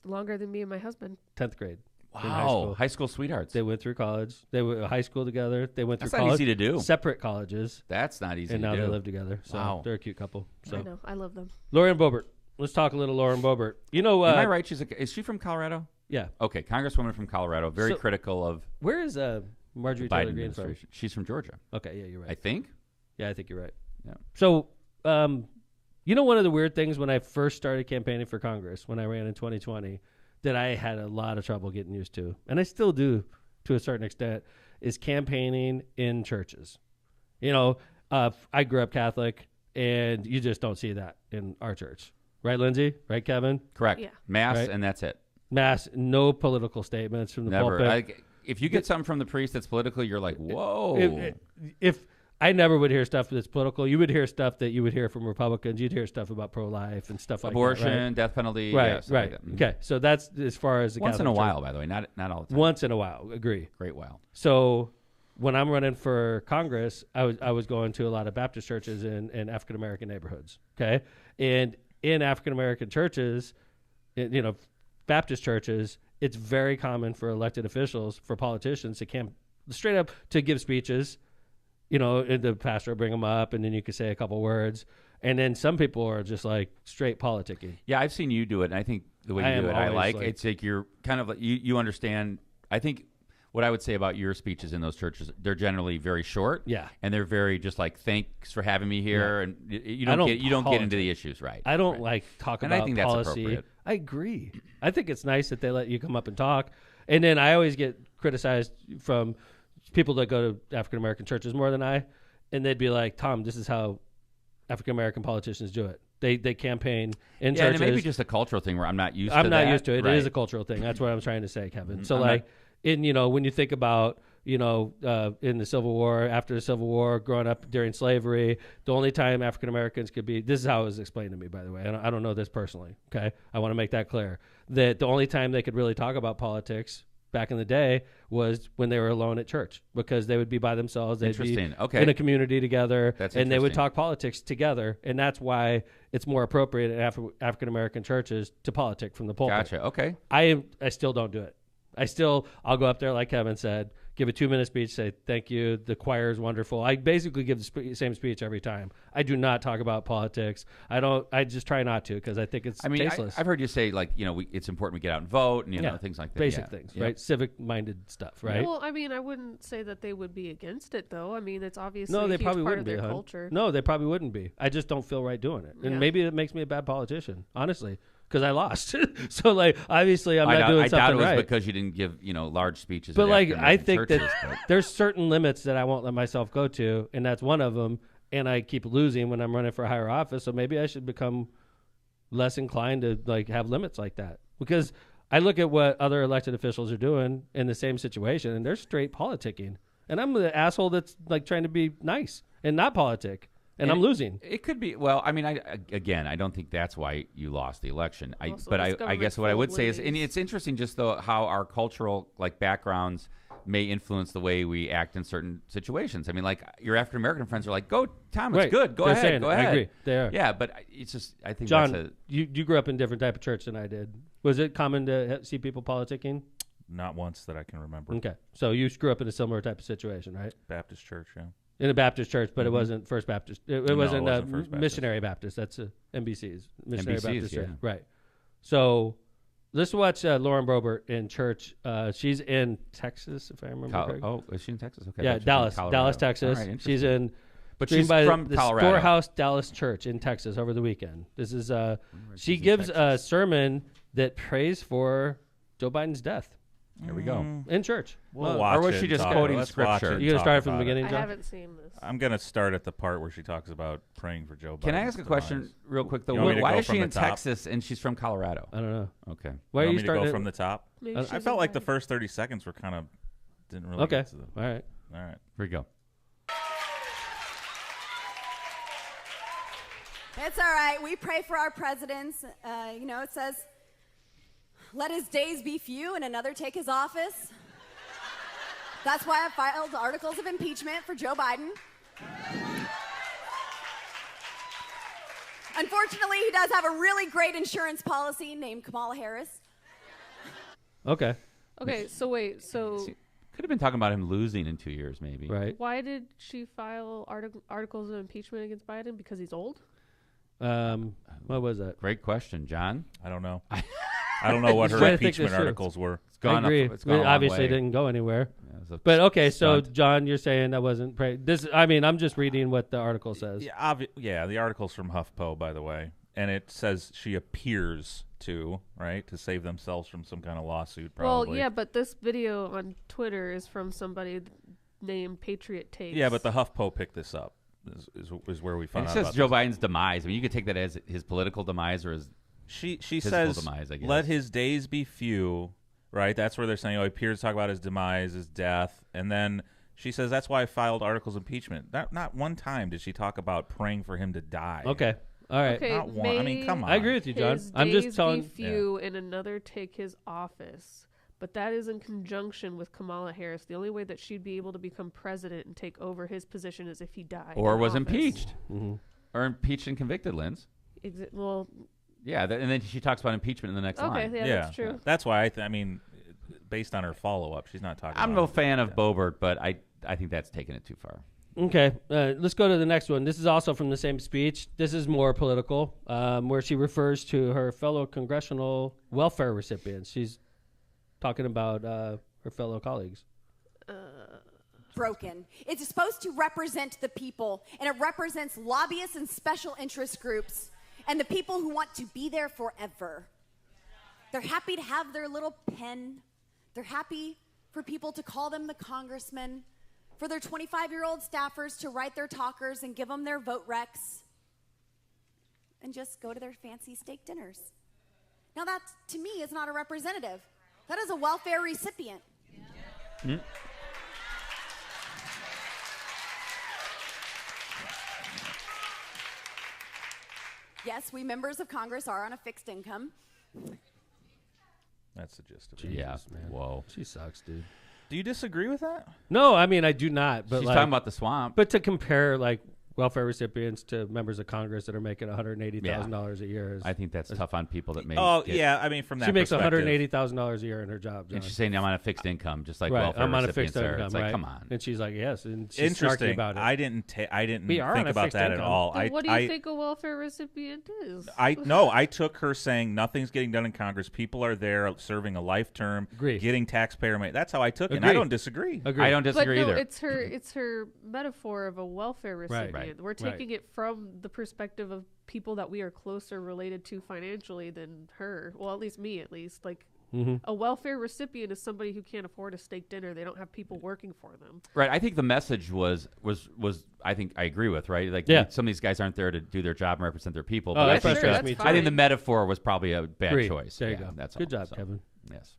Longer than me and my husband. 10th grade. in Wow, high school sweethearts. They went through college. They were high school together. They went That's through not college. easy to do. Separate colleges, That's not easy and to now do. they live together. So Wow. they're a cute couple. I So know. I love them. Lauren Boebert. Let's talk a little Lauren Boebert. You know, Am I right? Is she from Colorado? yeah. Okay, Congresswoman from Colorado. Very So- critical of Where is Marjorie the Biden Taylor Greene from? administration. She's from Georgia, Okay, yeah, you're right. I think. Yeah, I think you're right. Yeah. So, you know, one of the weird things when I first started campaigning for Congress, when I ran in 2020, that I had a lot of trouble getting used to, and I still do to a certain extent, is campaigning in churches. You know, I grew up Catholic, and you just don't see that in our church. Right, Lindsay? Right, Kevin? Correct. Yeah. Mass, Right. and that's it. Mass, no political statements from the Never. pulpit. If you get something from the priest that's political, you're like, whoa. If I never would hear stuff that's political, you would hear stuff that you would hear from Republicans. You'd hear stuff about pro-life and stuff like Abortion, that. Right? death penalty. Right, yeah, stuff right. like that. Mhm. Okay, so that's as far as the Once in a Catholic while, Church. by the way, not all the time. Once in a while, agree. Great while. So when I'm running for Congress, I was going to a lot of Baptist churches in African American neighborhoods. Okay, and in African American churches, you know, Baptist churches, it's very common for elected officials, for politicians to straight up to give speeches. You know, and the pastor will bring them up, and then you can say a couple words. And then some people are just like straight politicking. Yeah, I've seen you do it, and I think the way I you do am it, I always like. like- It's like you're kind of like, you understand. I think what I would say about your speeches in those churches, they're generally very short. Yeah. And they're very just like, thanks for having me here, and you I don't don't get into the issues, right? I don't Right. like talk And I about think that's policy. appropriate. I agree. I think it's nice that they let you come up and talk. And then I always get criticized from people that go to African American churches more than I, and they'd be like, "Tom, this is how African American politicians do it. They campaign in Yeah, and churches." it may be just a cultural thing where I'm not used to I'm not that. used to it. Right. It is a cultural thing. That's what I'm trying to say, Kevin. So I'm like, not- when you think about, in the Civil War, after the Civil War, growing up during slavery, the only time African Americans could be, this is how it was explained to me, by the way. I don't know this personally. Okay. I want to make that clear, that the only time they could really talk about politics back in the day was when they were alone at church, because they would be by themselves. They'd be Interesting. Okay. in a community together, That's and they would interesting. talk politics together. And that's why it's more appropriate in African American churches to politic from the pulpit. Gotcha. Okay. I still don't do it. I'll go up there, like Kevin said, give a 2-minute speech, say thank you, the choir is wonderful. I basically give the same speech every time. I do not talk about politics. I just try not to, because I think it's tasteless. I've heard you say, like, it's important we get out and vote, and things like that. Basic Yeah. things, Yeah. right? Civic-minded stuff, right? Well, I mean, I wouldn't say that they would be against it, though. I mean, it's obviously No, a they huge probably part wouldn't of be. their Hun. culture. No, they probably wouldn't be. I just don't feel right doing it, and Yeah. maybe it makes me a bad politician, honestly, because I lost. So, like, obviously, I'm not doing I doubt something it was right. because you didn't give large speeches. But at like, African I American think churches, that but- there's certain limits that I won't let myself go to, and that's one of them. And I keep losing when I'm running for higher office, so maybe I should become less inclined to like have limits like that, because I look at what other elected officials are doing in the same situation, and they're straight politicking, and I'm the asshole that's like trying to be nice and not politic, and I'm losing. It could be. Well, I mean, I don't think that's why you lost the election. Also, But this I government's guess what I full would of say is, and ladies. it's interesting just though how our cultural backgrounds may influence the way we act in certain situations. I mean, like your African American friends are like, "Go, Tom, it's Right. good. Go They're ahead, saying go it. I ahead." agree. They are. Yeah, but it's just I think John, that's you grew up in a different type of church than I did. Was it common to see people politicking? Not once that I can remember. Okay, so you grew up in a similar type of situation, right? Baptist church, yeah. In a Baptist church, but it wasn't First Baptist. It No, wasn't, it wasn't First Baptist. Missionary Baptist. That's NBC's Missionary NBC's, Baptist Church, yeah. right? So let's watch Lauren Boebert in church. She's in Texas, if I remember correctly. is she in Texas? Okay, Yeah, I thought she was in Dallas, Colorado. Dallas, Texas. All right, She's interesting. in, But streamed she's by from the Colorado. Storehouse Dallas Church in Texas over the weekend. This is she she's in gives a Texas. sermon that prays for Joe Biden's death Here we go. in church. We'll Well, watch or was it she and just talk- quoting let's watch scripture? it and You gonna talk start from the about it. beginning, I John? haven't seen this. I'm going to start at the part where she talks about praying for Joe Biden. Can I ask a question real quick though? You want me to Why go is she from in the top? Texas and she's from Colorado? I don't know. Okay. Why are you me to starting go it- from the top? Maybe I she's felt like the invited. first 30 seconds were kind of didn't really Okay, get to the. all right. All right. Here we go. It's all right. We pray for our presidents. It says, let his days be few and another take his office. That's why I filed articles of impeachment for Joe Biden. Unfortunately, he does have a really great insurance policy named Kamala Harris. Okay. Okay, so wait, so Could have been talking about him losing in 2 years, maybe. Right. why did she file articles of impeachment against Biden? Because he's old? What was that? Great question, John. I don't know. I don't know what her trying to think impeachment this through. articles were. It's gone. I agree. It's gone a It long obviously way. didn't go anywhere. Yeah, it was a But okay, so stunt. John, you're saying that wasn't this. I mean, I'm just reading what the article says. Yeah, the article's from HuffPo, by the way, and it says she appears to save themselves from some kind of lawsuit. Probably. Well, yeah, but this video on Twitter is from somebody named Patriot Takes. Yeah, but the HuffPo picked this up. Is where we And found it out says about Joe this. Biden's demise. I mean, you could take that as his political demise or his She physical says, demise, I guess. let his days be few, right? That's where they're saying, he appears to talk about his demise, his death. And then she says, that's why I filed articles of impeachment. Not one time did she talk about praying for him to die. Okay. All right. Okay, Not one. I mean, come on. I agree with you, John. His I'm days just telling. be few and another take his office. But that is in conjunction with Kamala Harris. The only way that she'd be able to become president and take over his position is if he died. or in was office. impeached Mm-hmm. or impeached and convicted, Linz. Well, Yeah, and then she talks about impeachment in the next okay, line. yeah, that's true. That's why I mean, based on her follow-up, she's not talking I'm about no fan of Boebert, but I think that's taking it too far. Okay, let's go to the next one. This is also from the same speech. This is more political, where she refers to her fellow congressional welfare recipients. She's talking about her fellow colleagues. Broken. It's supposed to represent the people, and it represents lobbyists and special interest groups and the people who want to be there forever. They're happy to have their little pen. They're happy for people to call them the congressman, for their 25-year-old staffers to write their talkers and give them their vote recs, and just go to their fancy steak dinners. Now that, to me, is not a representative. That is a welfare recipient. Mm. Yes, we members of Congress are on a fixed income. That's the gist of it. Yeah. man. Whoa. She sucks, dude. Do you disagree with that? No, I mean I do not. But She's like, talking about the swamp. but to compare like welfare recipients to members of Congress that are making $180,000 a year. I think that's tough on people that may. Oh, get- yeah. I mean, from that She makes perspective. $180,000 a year in her job. John. And she's saying I'm on a fixed income, just like right, welfare I'm on a recipients fixed are. income. It's like, right? come on. And she's like, yes, and she's snarky Interesting. about it. I didn't We are on think a about fixed that income. at all. Then what do you think a welfare recipient is? I took her saying nothing's getting done in Congress. People are there serving a life term, Agree. getting taxpayer money. That's how I took it. And Agree. I don't disagree. Agree. I don't But disagree no, either. it's her metaphor of a welfare recipient. Right. We're taking it from the perspective of people that we are closer related to financially than her. Well, at least me, at least. Like a welfare recipient is somebody who can't afford a steak dinner. They don't have people working for them. Right. I think the message was I think I agree with, right? Like Yeah. some of these guys aren't there to do their job and represent their people. Oh, But that I think frustrates that's me too. I think the fine. metaphor was probably a bad Agreed. choice. There you Yeah, go. That's Good all. job, So, Kevin. Yes.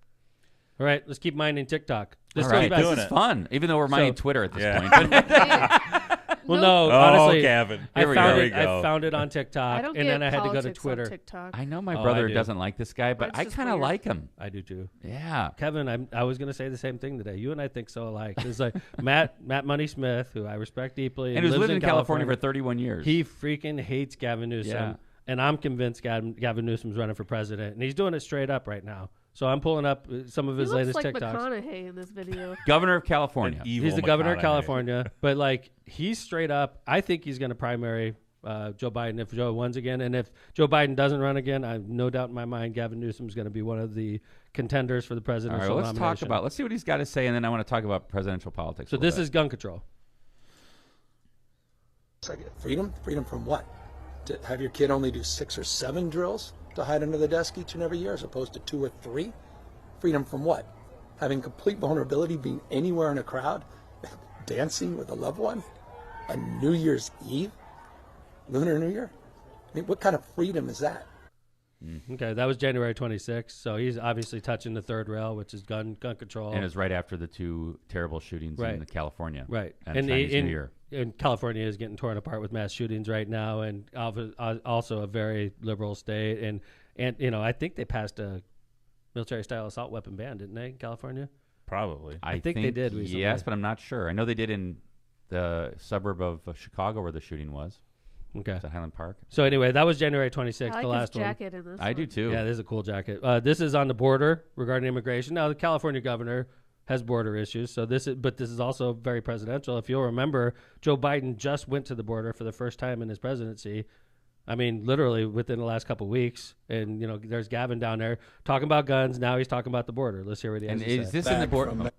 All right, let's keep mining TikTok. This All goes right. back- doing This is it. fun, even though we're mining Twitter at this Yeah. point. Well, no, Oh, honestly, Kevin. I Here we found go. it. I found it on I TikTok, don't and get then I had to go to politics on Twitter. TikTok. I know my Oh, brother I do. doesn't like this guy, but Mine's I just kind of weird. like him. I do too. Yeah. Kevin, I was going to say the same thing today. You and I think so alike. It's like Matt Money Smith, who I respect deeply, And who's lives lived in California for 31 years. He freaking hates Gavin Newsom, Yeah. and I'm convinced Gavin Newsom's running for president, and he's doing it straight up right now. So I'm pulling up some of He his looks latest like TikToks. McConaughey in this video. Governor of California. An evil He's the governor of McConaughey. California, but like he's straight up. I think he's going to primary Joe Biden if Joe wins again, and if Joe Biden doesn't run again, I have no doubt in my mind Gavin Newsom's going to be one of the contenders for the All presidential right, let's nomination. let's see what he's got to say, and then I want to talk about presidential politics. So a little this bit. is gun control. Freedom? Freedom from what? To have your kid only do 6 or 7 drills to hide under the desk each and every year as opposed to 2 or 3? Freedom from what? Having complete vulnerability, being anywhere in a crowd, dancing with a loved one? A New Year's Eve? Lunar New Year? I mean, what kind of freedom is that? Okay, that was January 26th. So he's obviously touching the third rail, which is gun control. And it was right after the 2 terrible shootings Right. in California. Right. And And Chinese in, New Year. and California is getting torn apart with mass shootings right now, and also a very liberal state. And you know, I think they passed a military-style assault weapon ban, didn't they, in California? Probably. I think they did recently. Yes, but I'm not sure. I know they did in the suburb of Chicago where the shooting was. Okay. Is that Highland Park? So anyway, that was January 26th, I like the last his jacket in this I do one. too. Yeah, this is a cool jacket. This is on the border regarding immigration. Now, the California governor has border issues, so this is also very presidential. If you'll remember, Joe Biden just went to the border for the first time in his presidency. I mean, literally within the last couple of weeks, and there's Gavin down there talking about guns. Now he's talking about the border. Let's hear what he has And to is say. this in the border? from-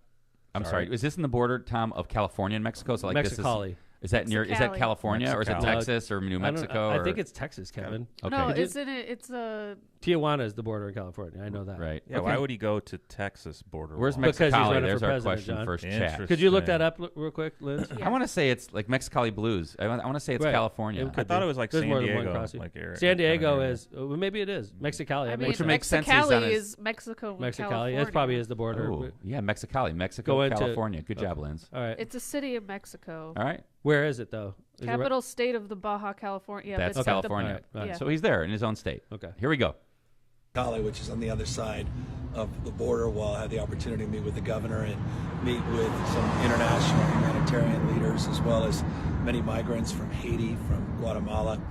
I'm sorry. Is this in the border, Tom, of California and Mexico? So like Mexicali. Is that near? Is that Mexicali. California or is it Mexicali. Texas or New Mexico? I think it's Texas, Kevin. Okay. No, Could you- isn't it? It's a. Tijuana is the border in California. I know that. Right. Yeah, Okay. why would he go to Texas border? Where's wall? Because he's Mexicali? running There's for our president, question John. first chat. Interesting. Could you look that up real quick, Liz? Yeah. I want to say it's like Mexicali Blues. I want to say it's Right. California. It I thought it was like There's San more than one Diego, crossing. like area. San Diego area. is maybe it is Mexicali. I I mean, Which would make sense, he's Mexicali on his- is Mexico. and Mexicali. California. It probably is the border. Oh, yeah, Mexicali, Mexico, Go into- California. Good job, Okay. Linz. All right. It's a city of Mexico. All right, Where is it though? Is it right- Capital state of the Baja California. that's it's like the- California. All right, all right. Yeah. So he's there in his own state. Okay. Here we go. Cali, which is on the other side of the border, while I had the opportunity to meet with the governor and meet with some international humanitarian leaders, as well as many migrants from Haiti, from Guatemala,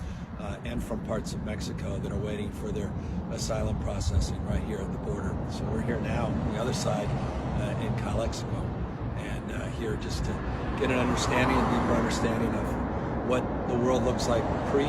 and from parts of Mexico that are waiting for their asylum processing right here at the border. So we're here now on the other side in Calexico, and here just to get an understanding, a deeper understanding of what the world looks like pre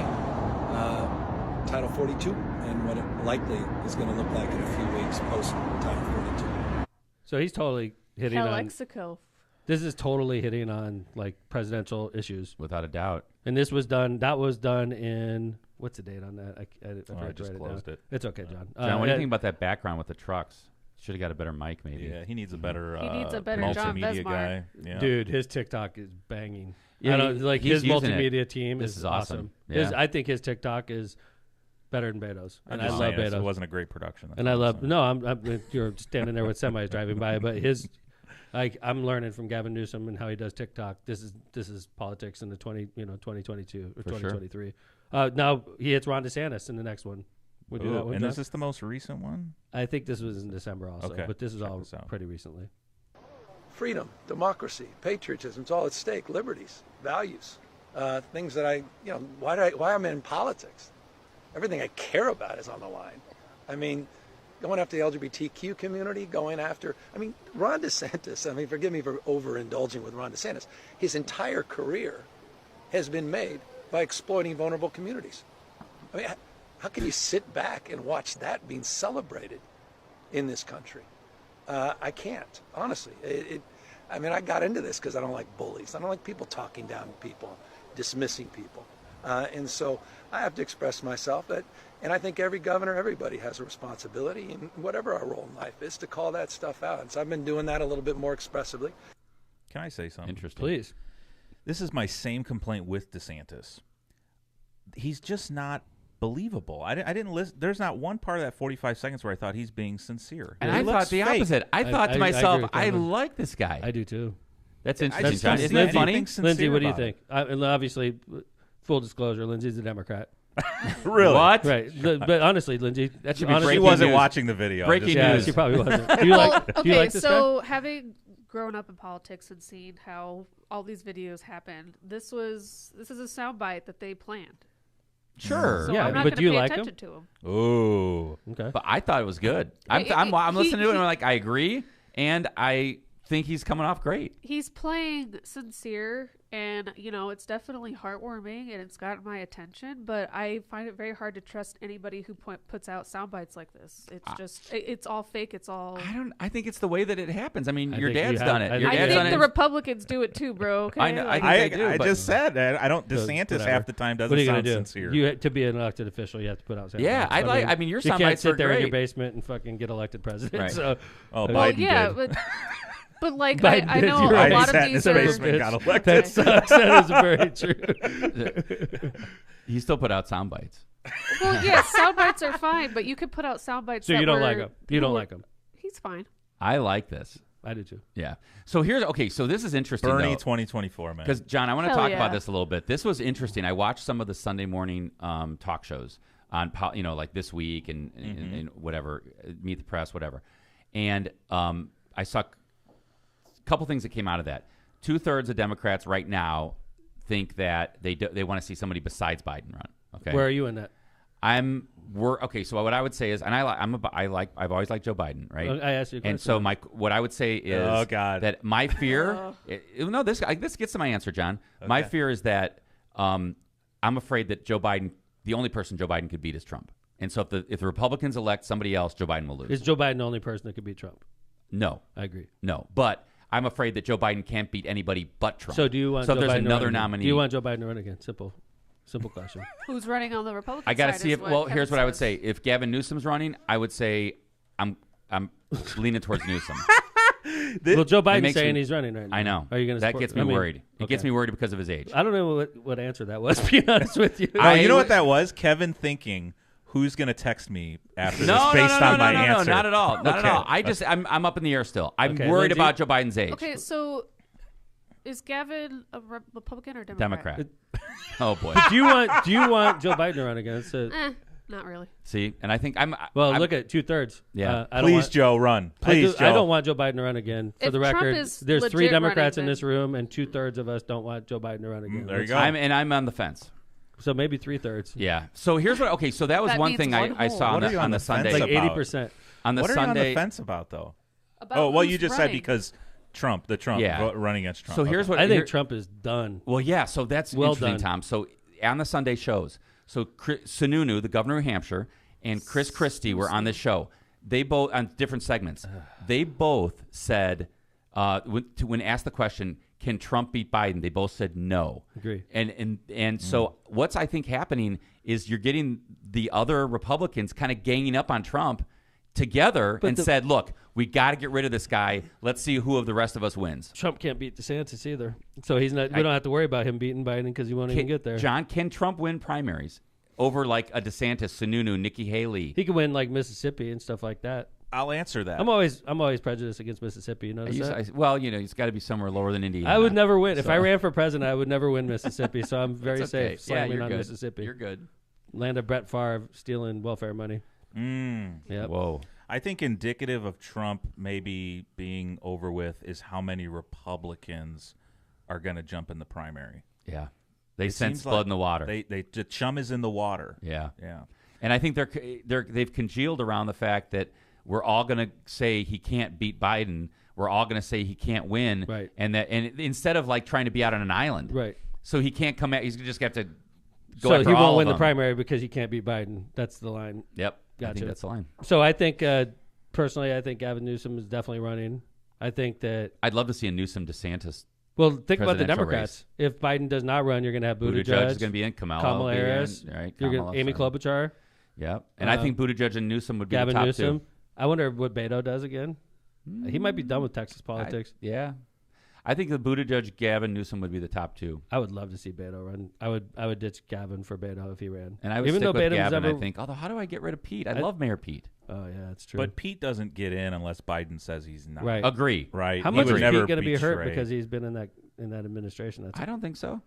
Title 42 and what it likely is going to look like in a few weeks post Title 42. So he's totally hitting on. Calexico. This is totally hitting on like presidential issues, Without a doubt. and this was done. That was done in what's the date on that? I Oh, forgot I to just write closed down. it. It's okay, John. John, what do you think about that background with the trucks? Should have got a better mic, maybe. Yeah, he needs a better. He needs a better John multimedia Besmar. guy. Yeah. Dude, his TikTok is banging. Yeah, I don't, he- like he's his using it. multimedia team This is awesome. His, Yeah. I think his TikTok is better than Beto's, I'm and I just love saying, It Beto's. wasn't a great production. And I love I'm you're standing there with semis driving by, but his I'm learning from Gavin Newsom and how he does TikTok. This is politics in the 2022 or For sure. 2023. Now he hits Ron DeSantis in the next one. We'll do that one. And John? is this the most recent one? I think this was in December also, Okay, but this is check all this out. pretty recently. Freedom, democracy, patriotism, it's all at stake. Liberties, values, things that why I'm in politics. Everything I care about is on the line. I mean, going after the LGBTQ community, Ron DeSantis, forgive me for overindulging with Ron DeSantis. His entire career has been made by exploiting vulnerable communities. I mean, how can you sit back and watch that being celebrated in this country? I can't, honestly. I got into this because I don't like bullies. I don't like people talking down to people, dismissing people. And so I have to express myself. And I think every governor, everybody has a responsibility, in whatever our role in life is, to call that stuff out. And so I've been doing that a little bit more expressively. Can I say something? Interesting. Please. This is my same complaint with DeSantis. He's just not believable. I didn't listen. There's not one part of that 45 seconds where I thought he's being sincere. And He I looks thought the fake. opposite. I thought I to myself, agree with I Kevin. like this guy. I do too. That's I interesting, just John. don't Isn't see that funny? anything sincere Lindsay, what do you about think? And obviously, full disclosure, Lindsay's a Democrat. Really? What? Right. But honestly, Lindsay, That should be honestly, She breaking wasn't news. watching the video. Breaking Just- Yeah, news. she probably wasn't. Do you like? okay, Do you like this so having grown up in politics and seen how all these videos happen, this is a soundbite that they planned. Sure. So Yeah, I'm not but going do you to pay like attention to him. Ooh. guy? Okay. But I thought it was good. I'm listening to it and I'm like, I agree. And I think he's coming off great. He's playing sincere, and it's definitely heartwarming, and it's gotten my attention. But I find it very hard to trust anybody who puts out sound bites like this. It's it's all fake. It's all. I think it's the way that it happens. I mean, I your think you dad's have- done I it. think Your you I dad's have- done think it. the Republicans do it too, bro. Okay? I know- Like, I think they do, I but- just said that. I don't. So, DeSantis whatever. half the time What are doesn't you gonna sound do? sincere. You to be an elected official, you have to put out. Yeah, sound bites. I mean, your you sound can't bites sit are there in your great. basement and fucking get elected president. Right. So, Oh, well, Biden yeah, did. but like Biden I did, know you're a right. lot He sat of in these his are. basement, got elected. that sucks. That is very true. He still put out sound bites. Well, yeah, sound bites are fine, but you could put out sound bites. So that you don't were- like him. You don't like him. He's fine. I like this. I do too. Yeah. So so this is interesting. Bernie though. 2024, man. Because, John, I want to Hell talk yeah. about this a little bit. This was interesting. I watched some of the Sunday morning talk shows on, like This Week and whatever, Meet the Press, whatever. And I saw couple things that came out of that. 2/3 of Democrats right now think that they want to see somebody besides Biden run. Okay, Where are you in that? Okay. So what I would say is, and I've always liked Joe Biden, right? I asked you a question. And so what I would say is, Oh, God. that my fear. This gets to my answer, John. Okay. My fear is that I'm afraid that Joe Biden, the only person Joe Biden could beat is Trump. And so if the Republicans elect somebody else, Joe Biden will lose. Is Joe Biden the only person that could beat Trump? No, I agree. No, but I'm afraid that Joe Biden can't beat anybody but Trump. So do you want? So Joe there's Biden another nominee. Do you want Joe Biden to run again? Simple question. Who's running on the Republican side? I got to see if. Well, Kevin here's what I would says. say. If Gavin Newsom's running, I would say I'm leaning towards Newsom. Well, Joe Biden's makes saying me- he's running right now. I know. Are you going to? That gets me worried. It gets me worried because of his age. I don't know what answer that was. To be honest with you. No, you know what that was? Kevin thinking, who's going to text me after this based on my answer? No, not at all. Not at all. I'm up in the air still. I'm worried about Joe Biden's age. Okay, so is Gavin a Republican or Democrat? Oh boy. Do you want Joe Biden to run again? Not really. See, and I think I'm. Look at 2/3. Yeah. Please, Joe, run. Please, Joe. I don't want Joe Biden to run again. For If the Trump record, is there's 3 legit Democrats in running, this room, and 2/3 of us don't want Joe Biden to run again. There you go. I'm on the fence. So maybe 3/3. Yeah. So here's what. Okay. So that was That one means thing one I hole. saw What are you on the on the Sunday. fence Like about? 80%. On the What are you on Sunday. the fence about, though? About Well, who's you just said running. because Trump Yeah. running against Trump. So here's what I think Trump is done. Well, yeah. So that's Well interesting, done. Tom. So on the Sunday shows, Sununu, the governor of New Hampshire, and Chris Christie were on this show. They both on different segments. They both said when asked the question, "Can Trump beat Biden?" They both said no. Agree. And so what's I think happening is you're getting the other Republicans kind of ganging up on Trump together and said, "Look, we got to get rid of this guy. Let's see who of the rest of us wins." Trump can't beat DeSantis either. So he's not. We don't have to worry about him beating Biden because he won't even get there. John, can Trump win primaries over like a DeSantis, Sununu, Nikki Haley? He could win like Mississippi and stuff like that. I'll answer that. I'm always prejudiced against Mississippi. You notice that? Well, it's got to be somewhere lower than Indiana. I would never win. If So- I ran for president, I would never win Mississippi. So I'm very That's okay. safe slamming you're on good. Mississippi. You're good. Land of Brett Favre stealing welfare money. Yep. Whoa. I think indicative of Trump maybe being over with is how many Republicans are going to jump in the primary. Yeah. They It sense seems blood like in the water. The chum is in the water. Yeah. Yeah. And I think they've congealed around the fact that we're all going to say he can't beat Biden. We're all going to say he can't win. Right. And instead of like trying to be out on an island. Right. So he can't come out. He's just got to go So after he all won't of win the them. primary because he can't beat Biden. That's the line. Yep. I Gotcha. think that's the line. So I think personally, I think Gavin Newsom is definitely running. I think that. I'd love to see a Newsom DeSantis. Well, think about the presidential Democrats. If Biden does not run, you're going to have Buttigieg Buttigieg. is going to be in. Kamala will be Harris. in, right? You're Kamala, Amy sorry. Klobuchar. Yep. And I think Buttigieg and Newsom would be Gavin the top Newsom. two. I wonder what Beto does again. He might be done with Texas politics. Yeah. I think the Buttigieg, Gavin, Newsom would be the top two. I would love to see Beto run. I would ditch Gavin for Beto if he ran. And I would Even stick though with Beto's Gavin, ever, I think. Although, how do I get rid of Pete? I love Mayor Pete. Oh yeah, that's true. But Pete doesn't get in unless Biden says he's not. Right. Agree. Right. How He much would is never Pete going to be hurt betray. because he's been in that administration? That's I don't think so.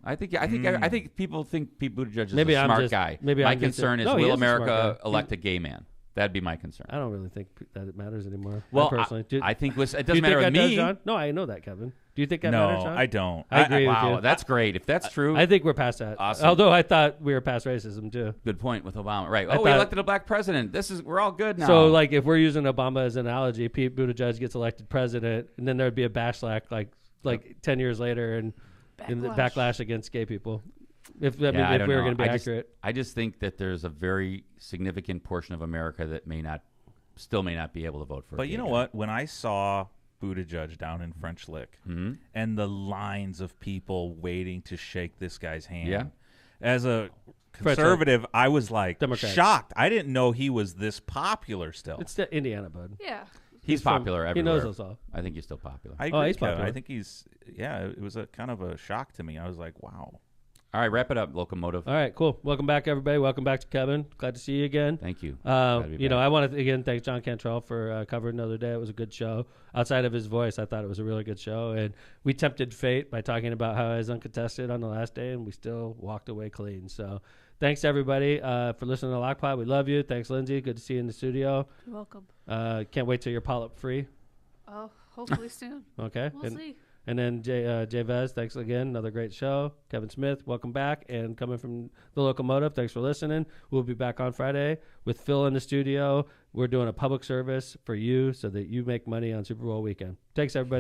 I think people think Pete Buttigieg is Maybe a I'm smart just- guy. maybe my I'm just- concern is No, he will is a smart America guy. elect a gay man? That'd be my concern. I don't really think that it matters anymore. Well, personally, I think it do doesn't you matter think with that does, me. John? No, I know that, Kevin. Do you think that No, matters, John? I don't. I agree with Wow, you. that's great. If that's true, I think we're past that. Awesome. Although I thought we were past racism too. good point with Obama. Right. I Oh, we thought- elected a black president. We're all good now. So, like, if we're using Obama as an analogy, Pete Buttigieg gets elected president, and then there'd be a backlash, like 10 years later, and the backlash against gay people. If we were going to be accurate, I just think that there's a very significant portion of America that still may not be able to vote for. a But gay you know guy. what? When I saw Buttigieg down in French Lick and the lines of people waiting to shake this guy's hand, Yeah. as a French conservative, I was like Democrat. shocked. I didn't know he was this popular still. it's the Indiana, bud. Yeah. He's from- popular he everywhere. knows us all. I think he's still popular. I agree, he's Kevin. popular. I think it was a kind of a shock to me. I was like, wow. All right, wrap it up, Locomotive. All right, cool. Welcome back, everybody. Welcome back to Kevin. Glad to see you again. Thank you. Glad to be back. I want to again thank John Cantrell for covering another day. It was a good show. Outside of his voice, I thought it was a really good show, and we tempted fate by talking about how I was uncontested on the last day, and we still walked away clean. So, thanks everybody for listening to LOCPod. We love you. Thanks, Lindsay. Good to see you in the studio. You're welcome. Can't wait till you're polyp free. Oh, Hopefully soon. Okay. We'll see. And then Jay Vez, thanks again. Another great show. Kevin Smith, welcome back. And coming from the Locomotive, thanks for listening. We'll be back on Friday with Phil in the studio. We're doing a public service for you so that you make money on Super Bowl weekend. Thanks, everybody.